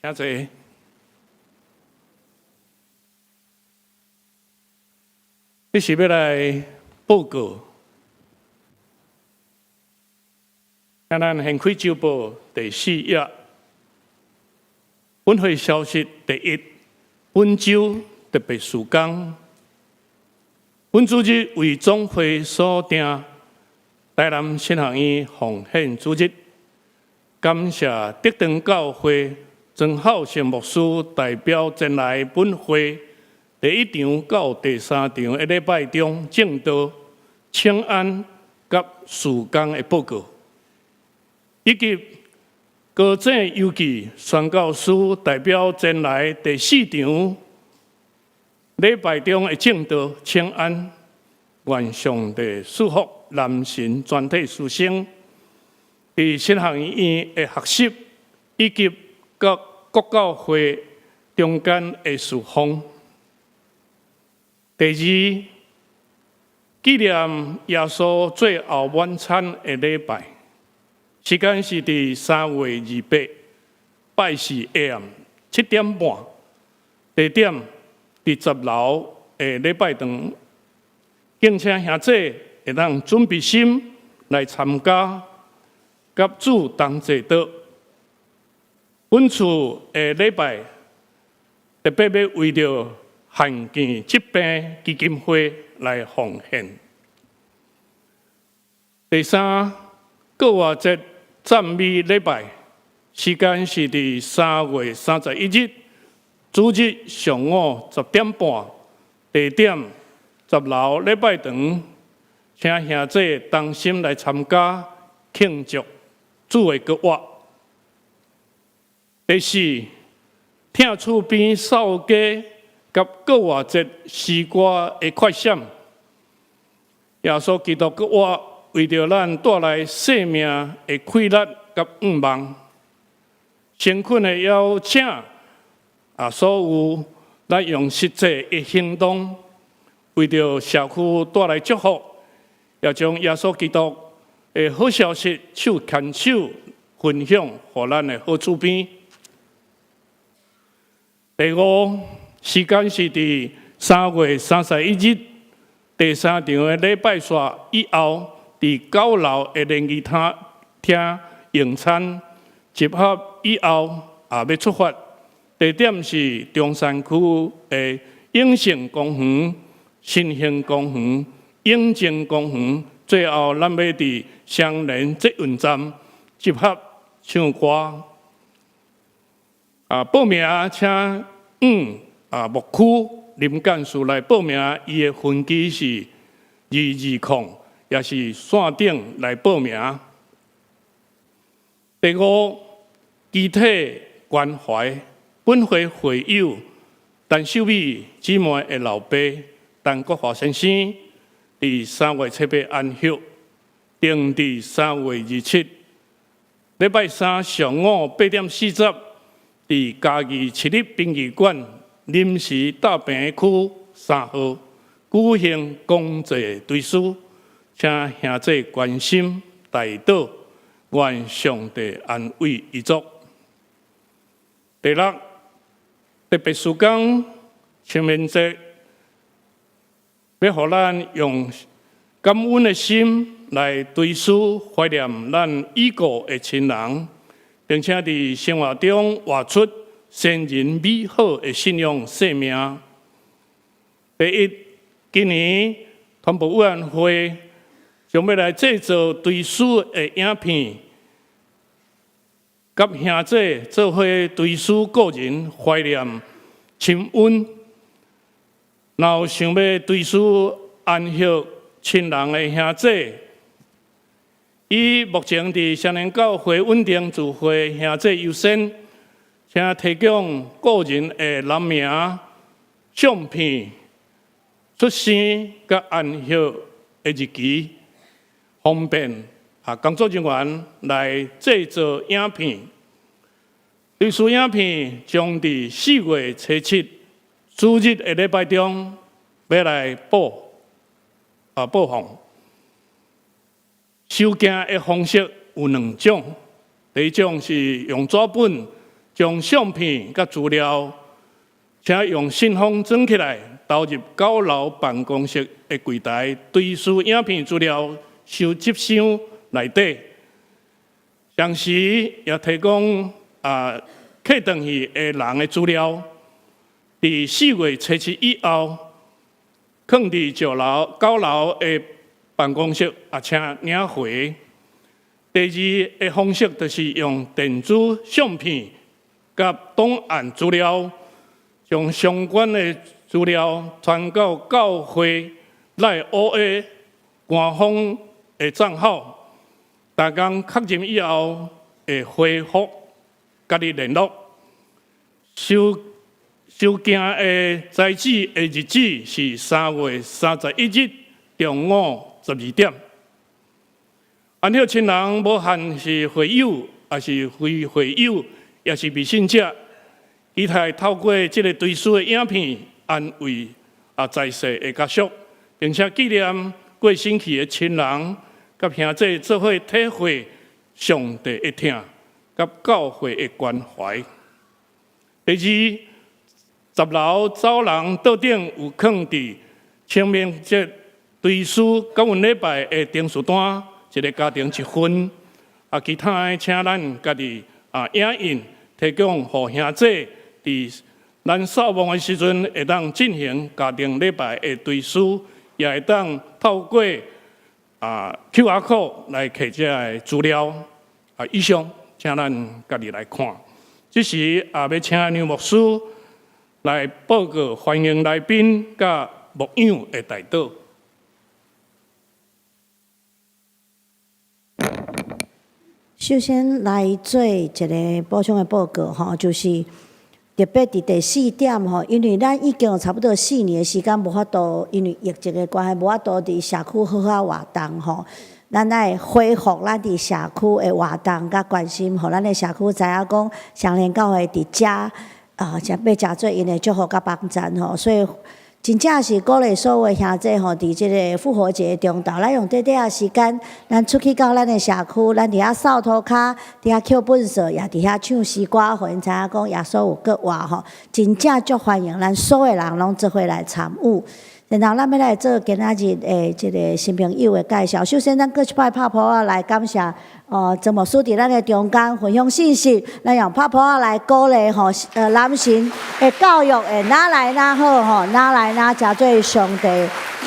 请坐。你是要来报告？咱先开周报第4页，本会消息第1，本周特别事项。本主日为总会所定台南新学院奉献主日，感谢德登教会曾浩成牧师代表前来本会第1场到第3场的礼拜中正道、请安甲事工的报告，以及高正邮寄宣教师代表前来第4场礼拜中的正道、请安，愿上帝赐福男神全体师生，伫新学院的学习以及各国教会中间的事奉。第2，纪念耶稣最后晚餐的礼拜，时间是伫3月28，拜4下暗7点半，地点伫10楼的礼拜堂。敬请兄弟会当准备心来参加，甲主同坐道。本次的礼拜特别要为着罕见疾病基金会来奉献。第3，国外节赞美礼拜，时间是伫3月31日，主日上午10点半，地点10楼礼拜堂，请兄弟同心来参加庆祝主的国活。第4，听厝边扫街甲国外节诗歌的快闪，耶稣基督国活为着咱带来生命的快乐甲愿望，诚恳的邀请所有咱用实际的行动，为着社区带来祝福，也将耶稣基督的好消息手牵手分享予咱的好厝边。第5，时间是伫3月31日，第3场的礼拜煞以后，伫9楼的联谊厅用餐，集合以后也要出发。地点是中山区的永盛公园、新兴公园、永靖公园，最后咱要伫双连捷运站集合唱歌。报名请牧区林干事来报名，伊的分期是22控，也是线顶来报名。第5，集体关怀本会会友陈秀美姊妹的老爸陈国华先生，伫3月7日安息，定伫3月27日，礼拜三上午8点40，伫嘉义市立殡仪馆临时大病区3號舉行公祭追思，請兄弟關心祈禱，願上帝安慰遺族。第六，特別事工清明節，要互咱用感恩的心來追思懷念咱已故的親人，並且佇生活中活出先人美好的信仰生命。第一，今年团部委員會將要來製作追思的影片，甲兄弟做伙追思故人，懷念親恩。然後想要追思安息親人的兄弟，以目前佇雙連教會穩定聚會兄弟優先，請提供個人的人名、相片、出生甲安息的日期，方便工作人員來製作影片。追思影片將佇4月7日主日的禮拜中要來播放。收件的方式有2種，第一種是用紙本將相片甲資料，請用信封裝起來，投入九樓辦公室的櫃台追思影片資料收集箱內底。同時也提供客倒去的人的資料，佇4月7日以後，放佇9樓的辦公室，請領回。第二個方式就是用電子相片甲檔案資料，將相關的資料傳到教會內 OA 官方的賬號，大家確認以後會回復甲你聯絡。收件的截止的日子是3月31日中午12點。安息親人無限是會友，也是非會友，也是未信者，期待透過這個追思的影片安慰在世的家屬，並且紀念過身去的親人，甲兄弟做伙體會上帝的疼，甲教會的關懷。第二，10樓走廊桌頂有放佇清明節追思感恩禮拜的電視單，一個家庭1份。其他的請咱家己影印提供，互兄弟佇咱掃墓的時陣會當進行家庭禮拜的追思，也會當透過QR code 來摕這個資料。以上請咱家己來看。這時要請梁牧師來報告歡迎來賓甲牧養的代禱。首先來做一個補充的報告吼，就是特別佇第4點吼，因為咱已經有差不多4年的時間無法度，因為疫情的關係無法度佇社區好好活動吼。咱來恢復咱佇社區的活動甲關心，互咱的社區知影講，雙連教會佇遮要誠做因的祝福甲幫贊吼，所以真正是鼓勵所有兄弟吼，佇即個復活節中晝，咱用短短的時間，咱出去到咱的社區，咱佇遐掃塗骹，佇遐抾糞掃，也佇遐唱詩歌，互因知影講耶穌有閣活吼，真正足歡迎咱所有人攏做伙來參與。然後咱要來做今仔日的即個新朋友的介紹。首先，咱閣一擺拍婆仔來感謝曾牧師佇咱的中間分享信息，咱用拍婆仔來鼓勵吼男性的教育會哪來哪好吼，哪來哪誠做上帝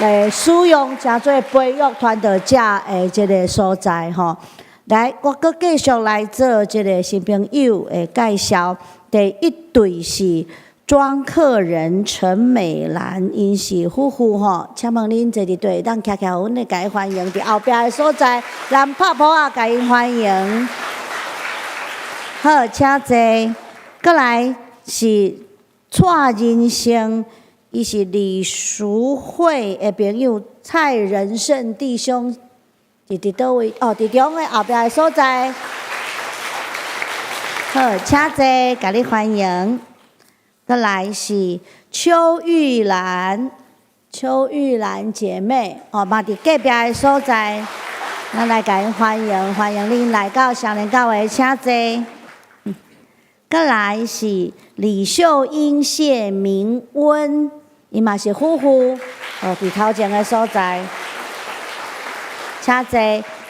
來使用，誠做培育傳道者的即個所在吼。來，我閣繼續來做即個新朋友的介紹。第一對是莊客人陳美蘭，因是夫婦吼，請問恁坐佇對，咱徛徛，阮來甲伊歡迎佇後壁的所在，咱拍婆仔甲因歡迎。好，請坐。閣來是蔡人生，伊是李淑慧的朋友，蔡仁勝弟兄，伫倒位？哦，伫中的后壁的所在。好，请坐，甲你欢迎。再来是邱玉兰姐妹，哦，嘛伫隔壁的所在，咱来甲因欢迎，欢迎恁来到少年教会，请坐。再来是李秀英、谢明温，伊嘛是夫妇，哦，伫头前的所在，请坐。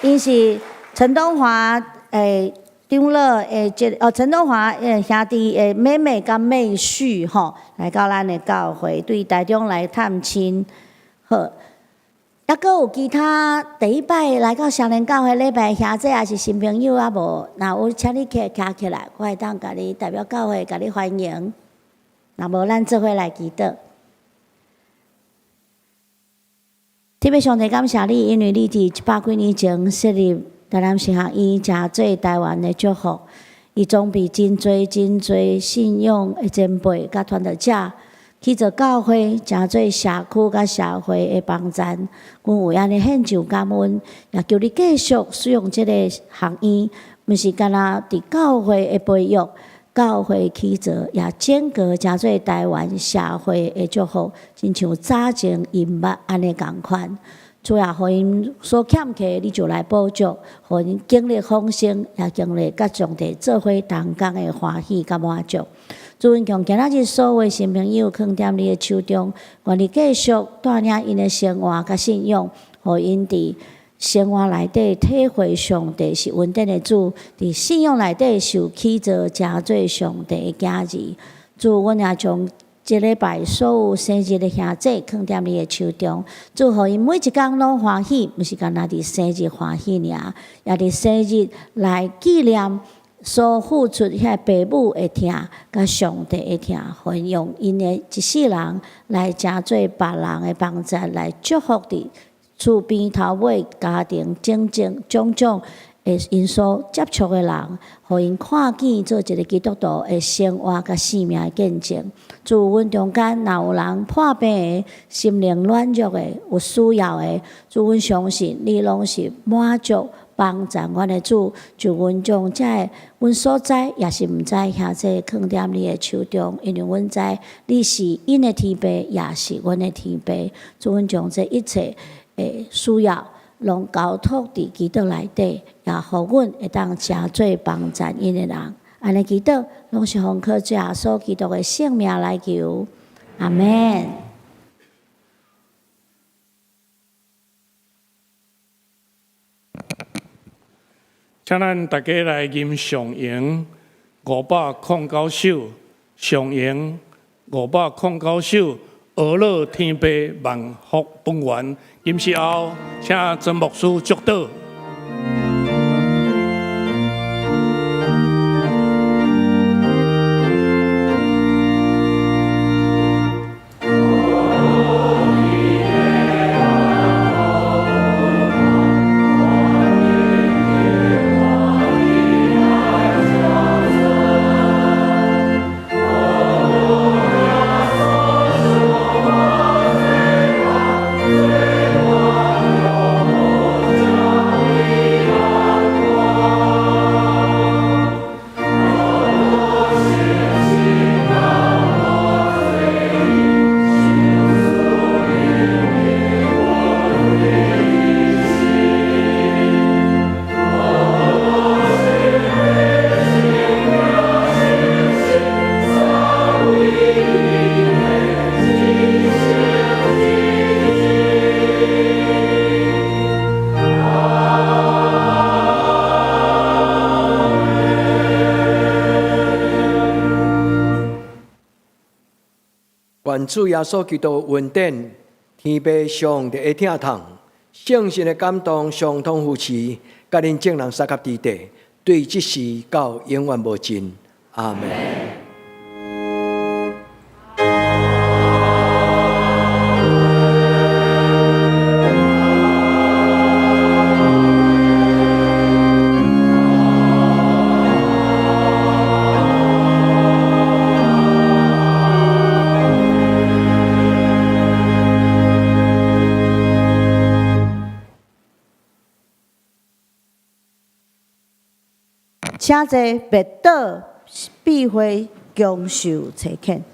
因是陈东华长老陈东华兄弟的妹妹甲妹婿吼，来到咱的教会，对台中来探亲。好，抑阁有其他第一摆来到少年教会礼拜兄弟也是新朋友啊无？若有请你徛起来，我会当甲你代表教会甲你欢迎。若无咱做伙来祈祷。特别上帝感谢你，因为你伫100几年前设立台南神学院，诚做台湾的祝福。伊总比真侪信用的前辈甲传道者去做教会，诚做社区甲社会的帮衬。阮有安尼献上感恩，也求你继续使用即个学院，毋是干那伫教会的培育、教会起造，也整个诚做台湾社会的祝福，亲像早前因捌安尼共款。主要互因所欠缺，你就来补足；互因经历丰盛，也经历甲上帝做伙同工的欢喜甲满足。主，阮向今仔日所有新朋友放踮你的手中，愿你继续带领因的生活甲信仰，互因伫生活内底体会上帝是稳定的主，伫信仰内底受起造，诚做上帝的家己。主，阮也将这礼拜所有生日的兄弟放踮你的手中，祝福因每一工拢欢喜，毋是干那伫生日欢喜尔，也伫生日来纪念所付出遐父母的疼，甲上帝的疼，分用因的一世人来诚做别人的帮助，来祝福伫厝边头尾家庭种种会因所接触的人，互因看见做一个基督徒的生活甲生命的见证。主，阮中间若有人破病的、心灵软弱的、有需要的，主，阮相信你拢是满足帮助阮的主。就阮将这阮所在也是毋知遐这放踮你的手中，因为阮知你是因的天父，也是阮的天父。主，阮将这一切的需要，拢交托伫基督内底，也互阮会当诚做帮助因的人。安尼祈祷，拢是奉靠主耶稣基督的圣名来求，阿门。请咱大家来吟上咏509首，上咏509首。俄乐天父万福本源，吟诗后，请曾牧师祝祷。愿主耶稣基督恩典、天父上帝的疼痛、圣神的感动，相通扶持，甲恁众人三合之地，对即时到永远无尽。阿门。请坐，别倒避讳强受邪见。